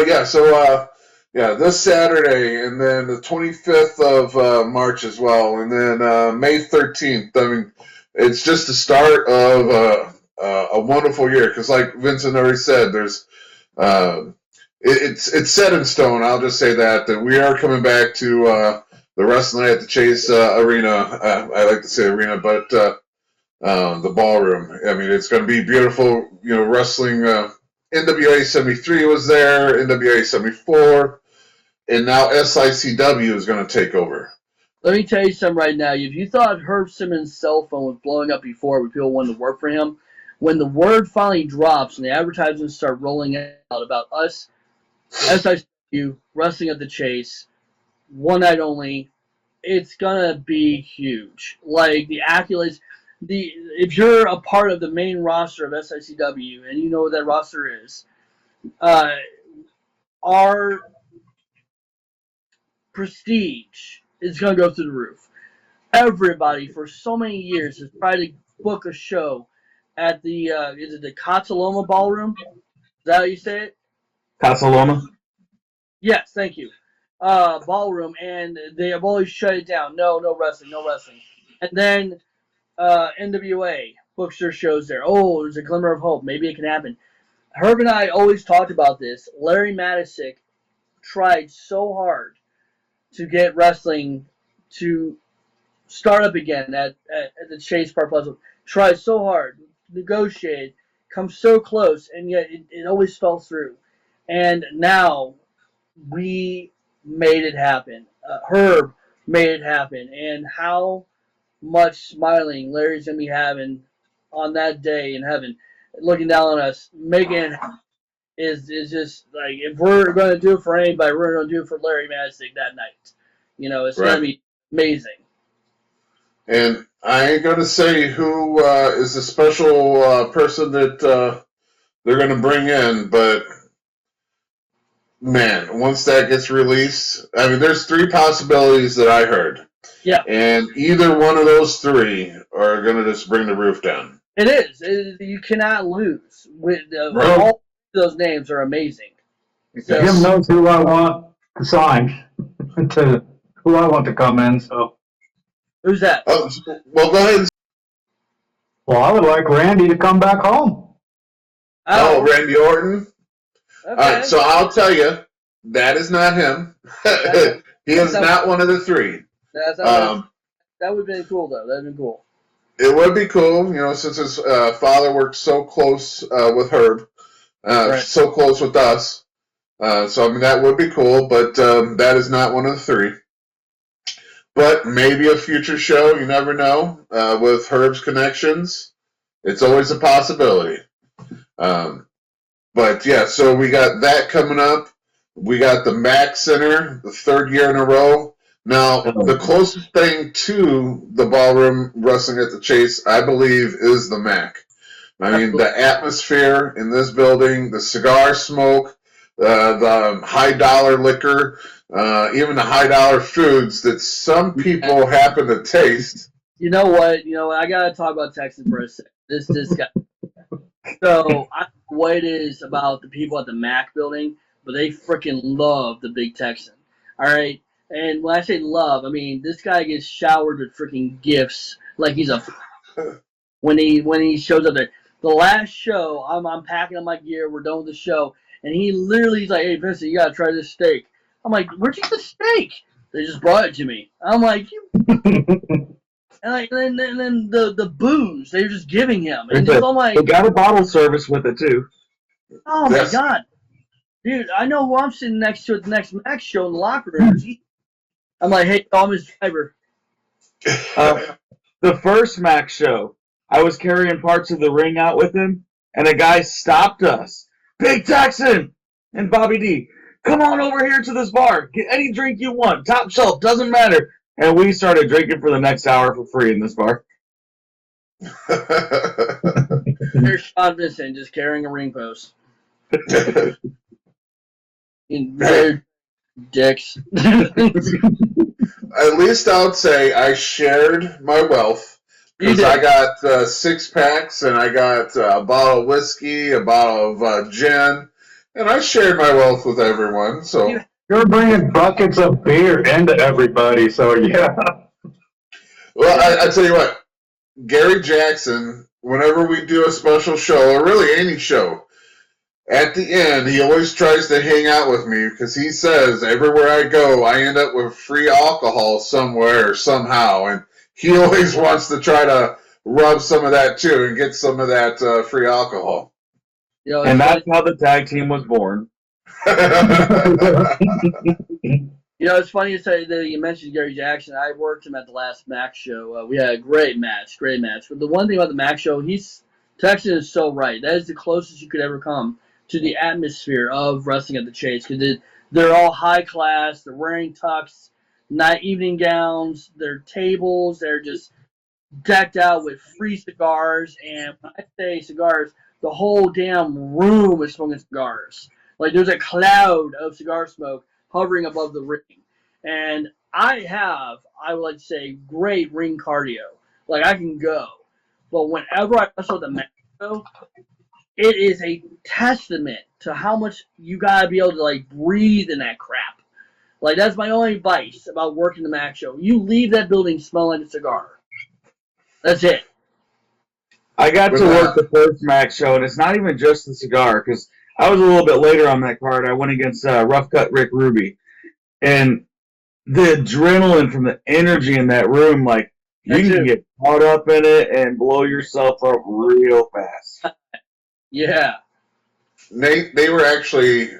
yeah, so yeah, this Saturday, and then the 25th of March as well, and then May 13th. I mean, it's just the start of a wonderful year. Because, like Vincent already said, there's it's set in stone. I'll just say that we are coming back to the wrestling at the Chase Arena. I like to say arena, but the ballroom. I mean, it's going to be beautiful. You know, wrestling. NWA 73 was there. NWA 74. And now SICW is going to take over. Let me tell you something right now. If you thought Herb Simmons' cell phone was blowing up before when people wanted to work for him, when the word finally drops and the advertisements start rolling out about us, SICW, Wrestling at the Chase, one night only, it's going to be huge. Like, the accolades, if you're a part of the main roster of SICW, and you know what that roster is, our prestige is going to go through the roof. Everybody for so many years has tried to book a show at the is it the Cataloma Ballroom? Is that how you say it? Casaloma? Yes, thank you. Ballroom, and they have always shut it down. No wrestling, no wrestling. And then NWA books their shows there. Oh, there's a glimmer of hope. Maybe it can happen. Herb and I always talked about this. Larry Matisick tried so hard to get wrestling to start up again at the Chase Park Plaza. Tried so hard, negotiated, come so close, and yet it always fell through. And now we made it happen. Herb made it happen. And how much smiling Larry's going to be having on that day in heaven, looking down on us, making it happen. is just like, if we're going to do it for anybody, we're going to do it for Larry Magic that night. It's going to be amazing. And I ain't going to say who is the special person that they're going to bring in, but man, once that gets released, I mean, there's 3 possibilities that I heard. Yeah. And either one of those 3 are going to just bring the roof down. It is. You cannot lose. All those names are amazing. So, Jim knows who I want to sign, to who I want to come in. So who's that? Oh, well, go ahead. Well, I would like Randy to come back home. Oh, Randy Orton. Okay. All right, so I'll tell you, that is not him. He is not one of the 3. That would have been cool, though. That would have been cool. It would be cool, since his father worked so close with Herb, so close with us. So, I mean, that would be cool, but that is not one of the 3. But maybe a future show, you never know, with Herb's connections. It's always a possibility. But, yeah, so we got that coming up. We got the Mac Center, the 3rd year in a row. Now, the closest thing to the ballroom wrestling at the Chase, I believe, is the Mac. I mean, the atmosphere in this building, the cigar smoke, the high-dollar liquor, even the high-dollar foods that some people happen to taste. You know what? I got to talk about Texas for a second. This guy. So, I don't know what it is about the people at the Mac building, but they freaking love the Big Texan. All right? And when I say love, I mean this guy gets showered with freaking gifts like he's a when he shows up there. The last show, I'm packing up my gear. We're done with the show, and he literally is like, "Hey, Vincent, you gotta try this steak." I'm like, "Where'd you get the steak?" They just brought it to me. I'm like, and then the booze they were just giving him, and I'm like, they got a bottle service with it too. Oh my god, dude! I know who I'm sitting next to at the next Max show in the locker room. I'm like, hey, I'm his driver. The first Max show, I was carrying parts of the ring out with him, and a guy stopped us. Big Texan and Bobby D, come on over here to this bar. Get any drink you want. Top shelf, doesn't matter. And we started drinking for the next hour for free in this bar. There's Sean Vincent just carrying a ring post. They're dicks. At least I would say I shared my wealth. Because I got 6-packs and I got a bottle of whiskey, a bottle of gin, and I shared my wealth with everyone. So you're bringing buckets of beer into everybody, so yeah. Well, I tell you what, Gary Jackson, whenever we do a special show, or really any show, at the end, he always tries to hang out with me because he says everywhere I go, I end up with free alcohol somewhere, somehow, and he always wants to try to rub some of that too and get some of that free alcohol. And that's how the tag team was born. It's funny you say that you mentioned Gary Jackson. I worked him at the last Max show. We had a great match. But the one thing about the Max show, Texan is so right. That is the closest you could ever come to the atmosphere of wrestling at the Chase, because they're all high class. They're wearing tux, night evening gowns. Their tables, they're just decked out with free cigars. And when I say cigars, the whole damn room is smoking cigars. Like there's a cloud of cigar smoke hovering above the ring. And I would like to say, great ring cardio. Like I can go. But whenever I wrestle the Max show, it is a testament to how much you gotta be able to like breathe in that crap. Like that's my only advice about working the Max show. You leave that building smelling like a cigar. That's it. I got to work the first Max show, and it's not even just the cigar, because I was a little bit later on that card. I went against Rough Cut Rick Ruby. And the adrenaline from the energy in that room, like, you can get caught up in it and blow yourself up real fast. Yeah. They were actually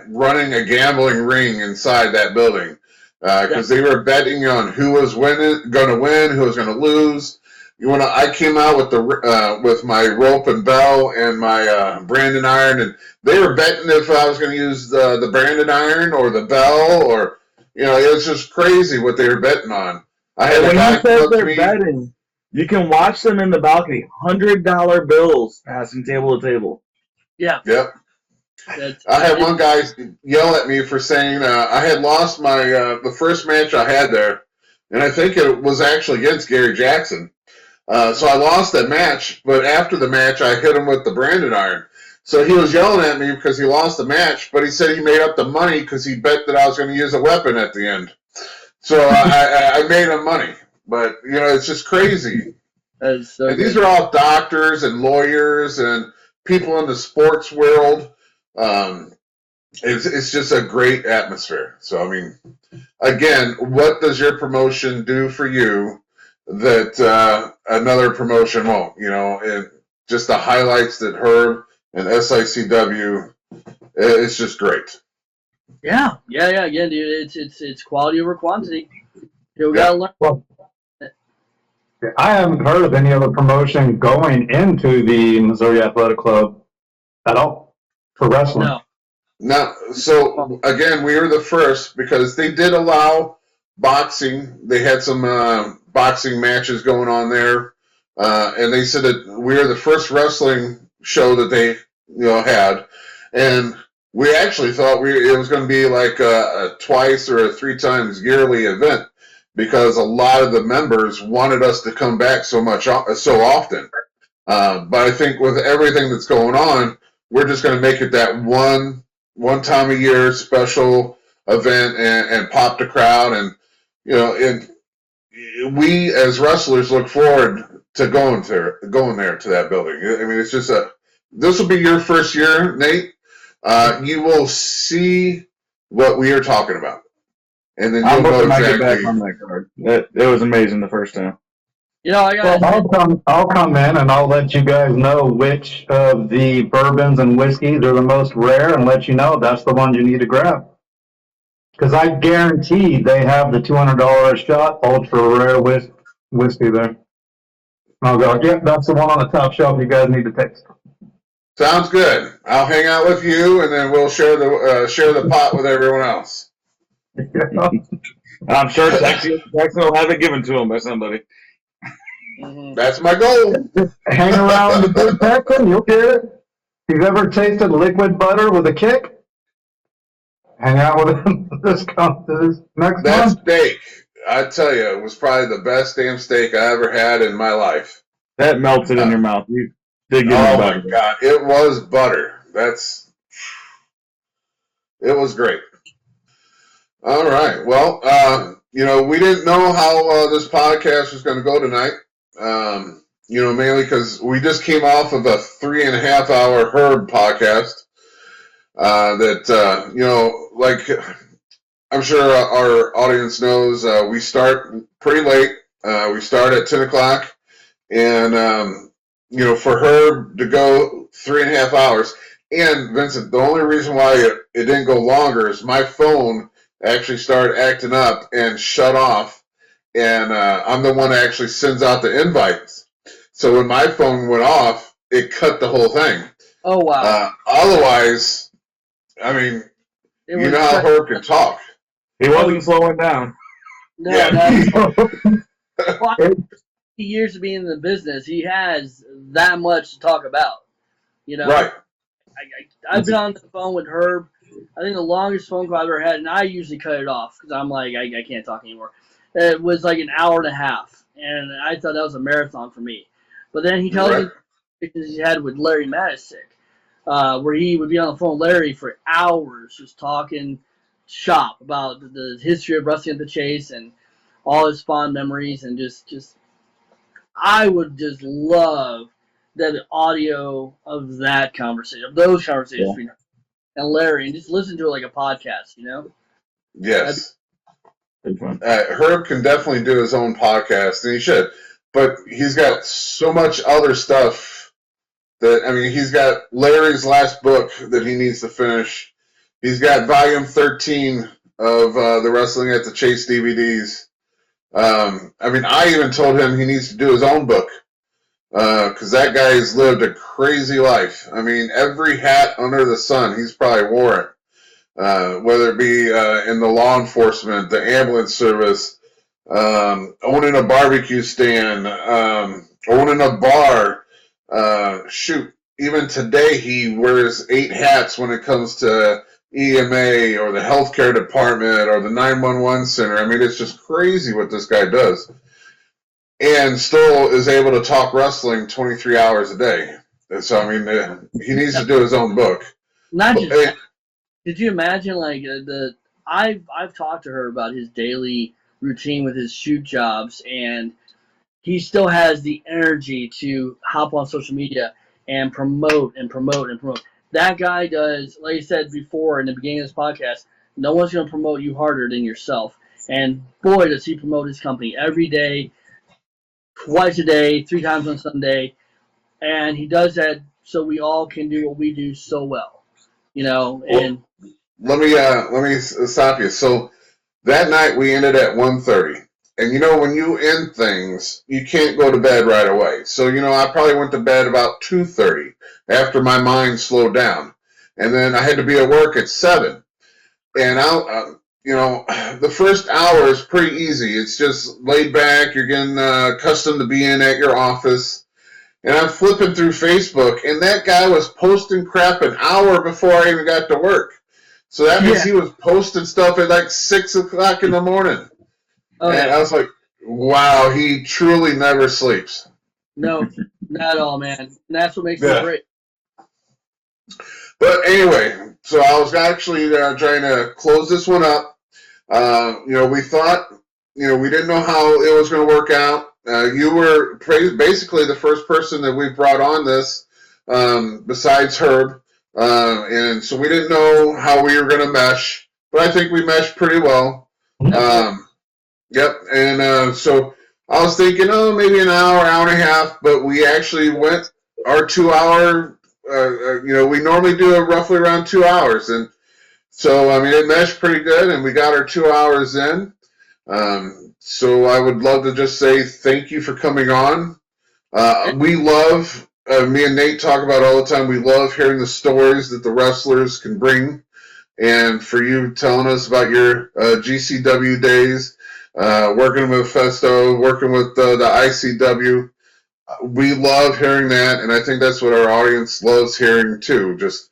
running a gambling ring inside that building because they were betting on who was going to win, who was going to lose. I came out with with my rope and bell and my branding iron, and they were betting if I was going to use the branding iron or the bell, or it was just crazy what they were betting on. I had When a guy you said come up to they're me. betting, you can watch them in the balcony, $100 bills passing table to table. Yeah. Yep. That's, I had one guy yell at me for saying I had lost my the first match I had there, and I think it was actually against Gary Jackson. So I lost that match, but after the match, I hit him with the branding iron. So he was yelling at me because he lost the match, but he said he made up the money because he bet that I was going to use a weapon at the end. So I made him money. But, it's just crazy. that's so And these good. are all doctors and lawyers and people in the sports world. It's just a great atmosphere. So, I mean, again, what does your promotion do for you that another promotion won't? And just the highlights that Herb and SICW, it's just great. Yeah. Again, dude, it's quality over quantity. We Yeah. gotta learn. Well, I haven't heard of any other promotion going into the Missouri Athletic Club at all for wrestling. No. Now, so again, we were the first because they did allow boxing. They had some boxing matches going on there, and they said that we were the first wrestling show that they had, and we actually thought it was going to be like a twice or a 3 times yearly event because a lot of the members wanted us to come back so often. But I think with everything that's going on, we're just going to make it that one time a year special event and pop the crowd, and we as wrestlers look forward to going there to that building. I mean, it's just this will be your first year, Nate. You will see what we are talking about, and then I'm you'll know looking to get back exactly. on that card. It was amazing the first time. I got. Well, I'll come in and I'll let you guys know which of the bourbons and whiskeys are the most rare and let you know that's the ones you need to grab. Because I guarantee they have the $200 a shot ultra rare whiskey there. I'll go, yep, that's the one on the top shelf you guys need to taste. Sounds good. I'll hang out with you, and then we'll share the pot with everyone else. I'm sure Jackson will have it given to him by somebody. Mhm. That's my goal. Hang around the Big Texan, you'll get it. If you've ever tasted liquid butter with a kick, hang out with him this next That month. steak, I tell you, it was probably the best damn steak I ever had in my life. That melted in your mouth. You did give Oh me my butter. God, it was butter. It was great. All right. Well, we didn't know how this podcast was going to go tonight. Mainly because we just came off of a 3.5 hour Herb podcast. Like I'm sure our audience knows, we start pretty late. We start at 10 o'clock. And, for Herb to go 3.5 hours. And, Vincent, the only reason why it didn't go longer is my phone actually started acting up and shut off. And I'm the one that actually sends out the invites. So when my phone went off, it cut the whole thing. Oh wow. Otherwise, I mean, you know how Herb can talk. He wasn't slowing down. No, Yeah. well, 50 years of being in the business, he has that much to talk about. Right. I've been on the phone with Herb. I think the longest phone call I've ever had, and I usually cut it off because I'm like, I can't talk anymore. It was like an hour and a half, and I thought that was a marathon for me. But then he tells me the he had with Larry Matisick, where he would be on the phone with Larry for hours just talking shop about the history of wrestling at the Chase and all his fond memories, and just I would just love the audio of that conversation, of those conversations between her and Larry, and just listen to it like a podcast, Yes. Big fun. Herb can definitely do his own podcast, and he should. But he's got so much other stuff he's got Larry's last book that he needs to finish. He's got volume 13 of the Wrestling at the Chase DVDs. I mean, I even told him he needs to do his own book. Because that guy has lived a crazy life. I mean, every hat under the sun, he's probably wore it. Whether it be in the law enforcement, the ambulance service, owning a barbecue stand, owning a bar. Shoot, even today he wears 8 hats when it comes to EMA or the healthcare department or the 911 center. I mean, it's just crazy what this guy does. And still is able to talk wrestling 23 hours a day. And so, I mean, he needs to do his own book. Not just that. Could you imagine, like, I've talked to her about his daily routine with his shoot jobs, and he still has the energy to hop on social media and promote and promote and promote. That guy does, like I said before in the beginning of this podcast, no one's going to promote you harder than yourself. And boy, does he promote his company every day, twice a day, 3 times on Sunday, and he does that so we all can do what we do so well, you know. And let me stop you. So that night we ended at 1:30, and you know when you end things, you can't go to bed right away. So you know I probably went to bed about 2:30 after my mind slowed down, and then I had to be at work at 7, and you know, the first hour is pretty easy. It's just laid back. You're getting accustomed to being at your office. And I'm flipping through Facebook, and that guy was posting crap an hour before I even got to work. So that means he was posting stuff at like 6 o'clock in the morning. Oh, and I was like, wow, he truly never sleeps. No, not at all, man. And that's what makes it great. But anyway, so I was actually trying to close this one up. You know, we thought, you know, we didn't know how it was going to work out. You were basically the first person that we brought on this, besides Herb. And so we didn't know how we were going to mesh, but I think we meshed pretty well. Yep. And so I was thinking, oh, maybe an hour, hour and a half, but we actually went our 2 hour, you know, we normally do it roughly around 2 hours. And so, I mean, it meshed pretty good, and we got our 2 hours in. So I would love to just say thank you for coming on. We love, me and Nate talk about all the time, we love hearing the stories that the wrestlers can bring. And for you telling us about your GCW days, working with Festo, working with the ICW, we love hearing that, and I think that's what our audience loves hearing too. Just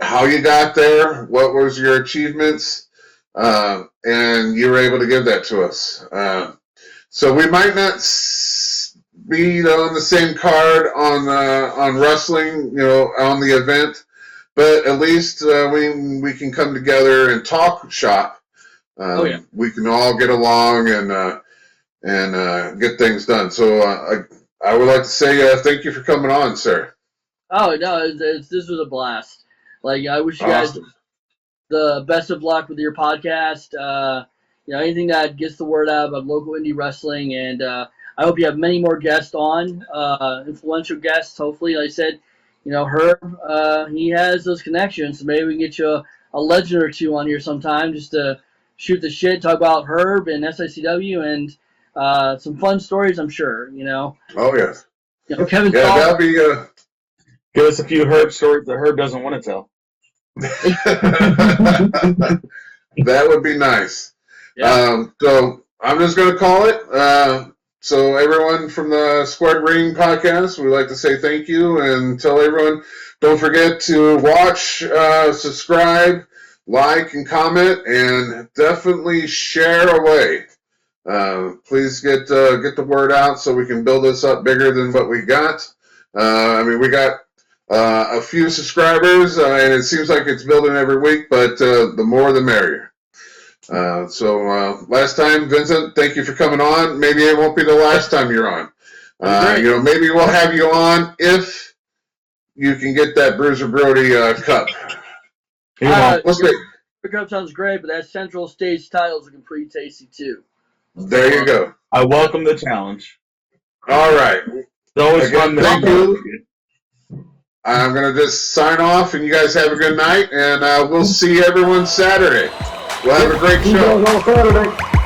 how you got there, what was your achievements, and you were able to give that to us. So we might not be on the same card on wrestling, you know, on the event, but at least we can come together and talk shop. We can all get along and get things done. So I would like to say thank you for coming on, sir. Oh no, this was a blast. Like, I wish you guys the best of luck with your podcast. You know, anything that gets the word out about local indie wrestling, and I hope you have many more guests on, influential guests. Hopefully, like I said, you know, Herb, he has those connections. So maybe we can get you a legend or two on here sometime, just to shoot the shit, talk about Herb and SICW, and some fun stories, I'm sure. You know. Oh yes. You know, Kevin. Yeah, that'd be. Give us a few Herb stories that Herb doesn't want to tell. That would be nice. Yeah. So I'm just going to call it. So everyone from the Squared Ring podcast, we'd like to say thank you and tell everyone, don't forget to watch, subscribe, like, and comment, and definitely share away. Please get the word out so we can build this up bigger than what we got. I mean, we got a few subscribers, and it seems like it's building every week, but the more the merrier. So last time, Vincent, thank you for coming on. Maybe it won't be the last time you're on. You know, maybe we'll have you on if you can get that Bruise Brody cup. The cup sounds great, but that Central Stage title is looking pretty tasty too. There you go. I welcome the challenge. All right. It's always fun to thank you. I'm going to just sign off, and you guys have a good night, and we'll see everyone Saturday. We'll have a great show. Saturday.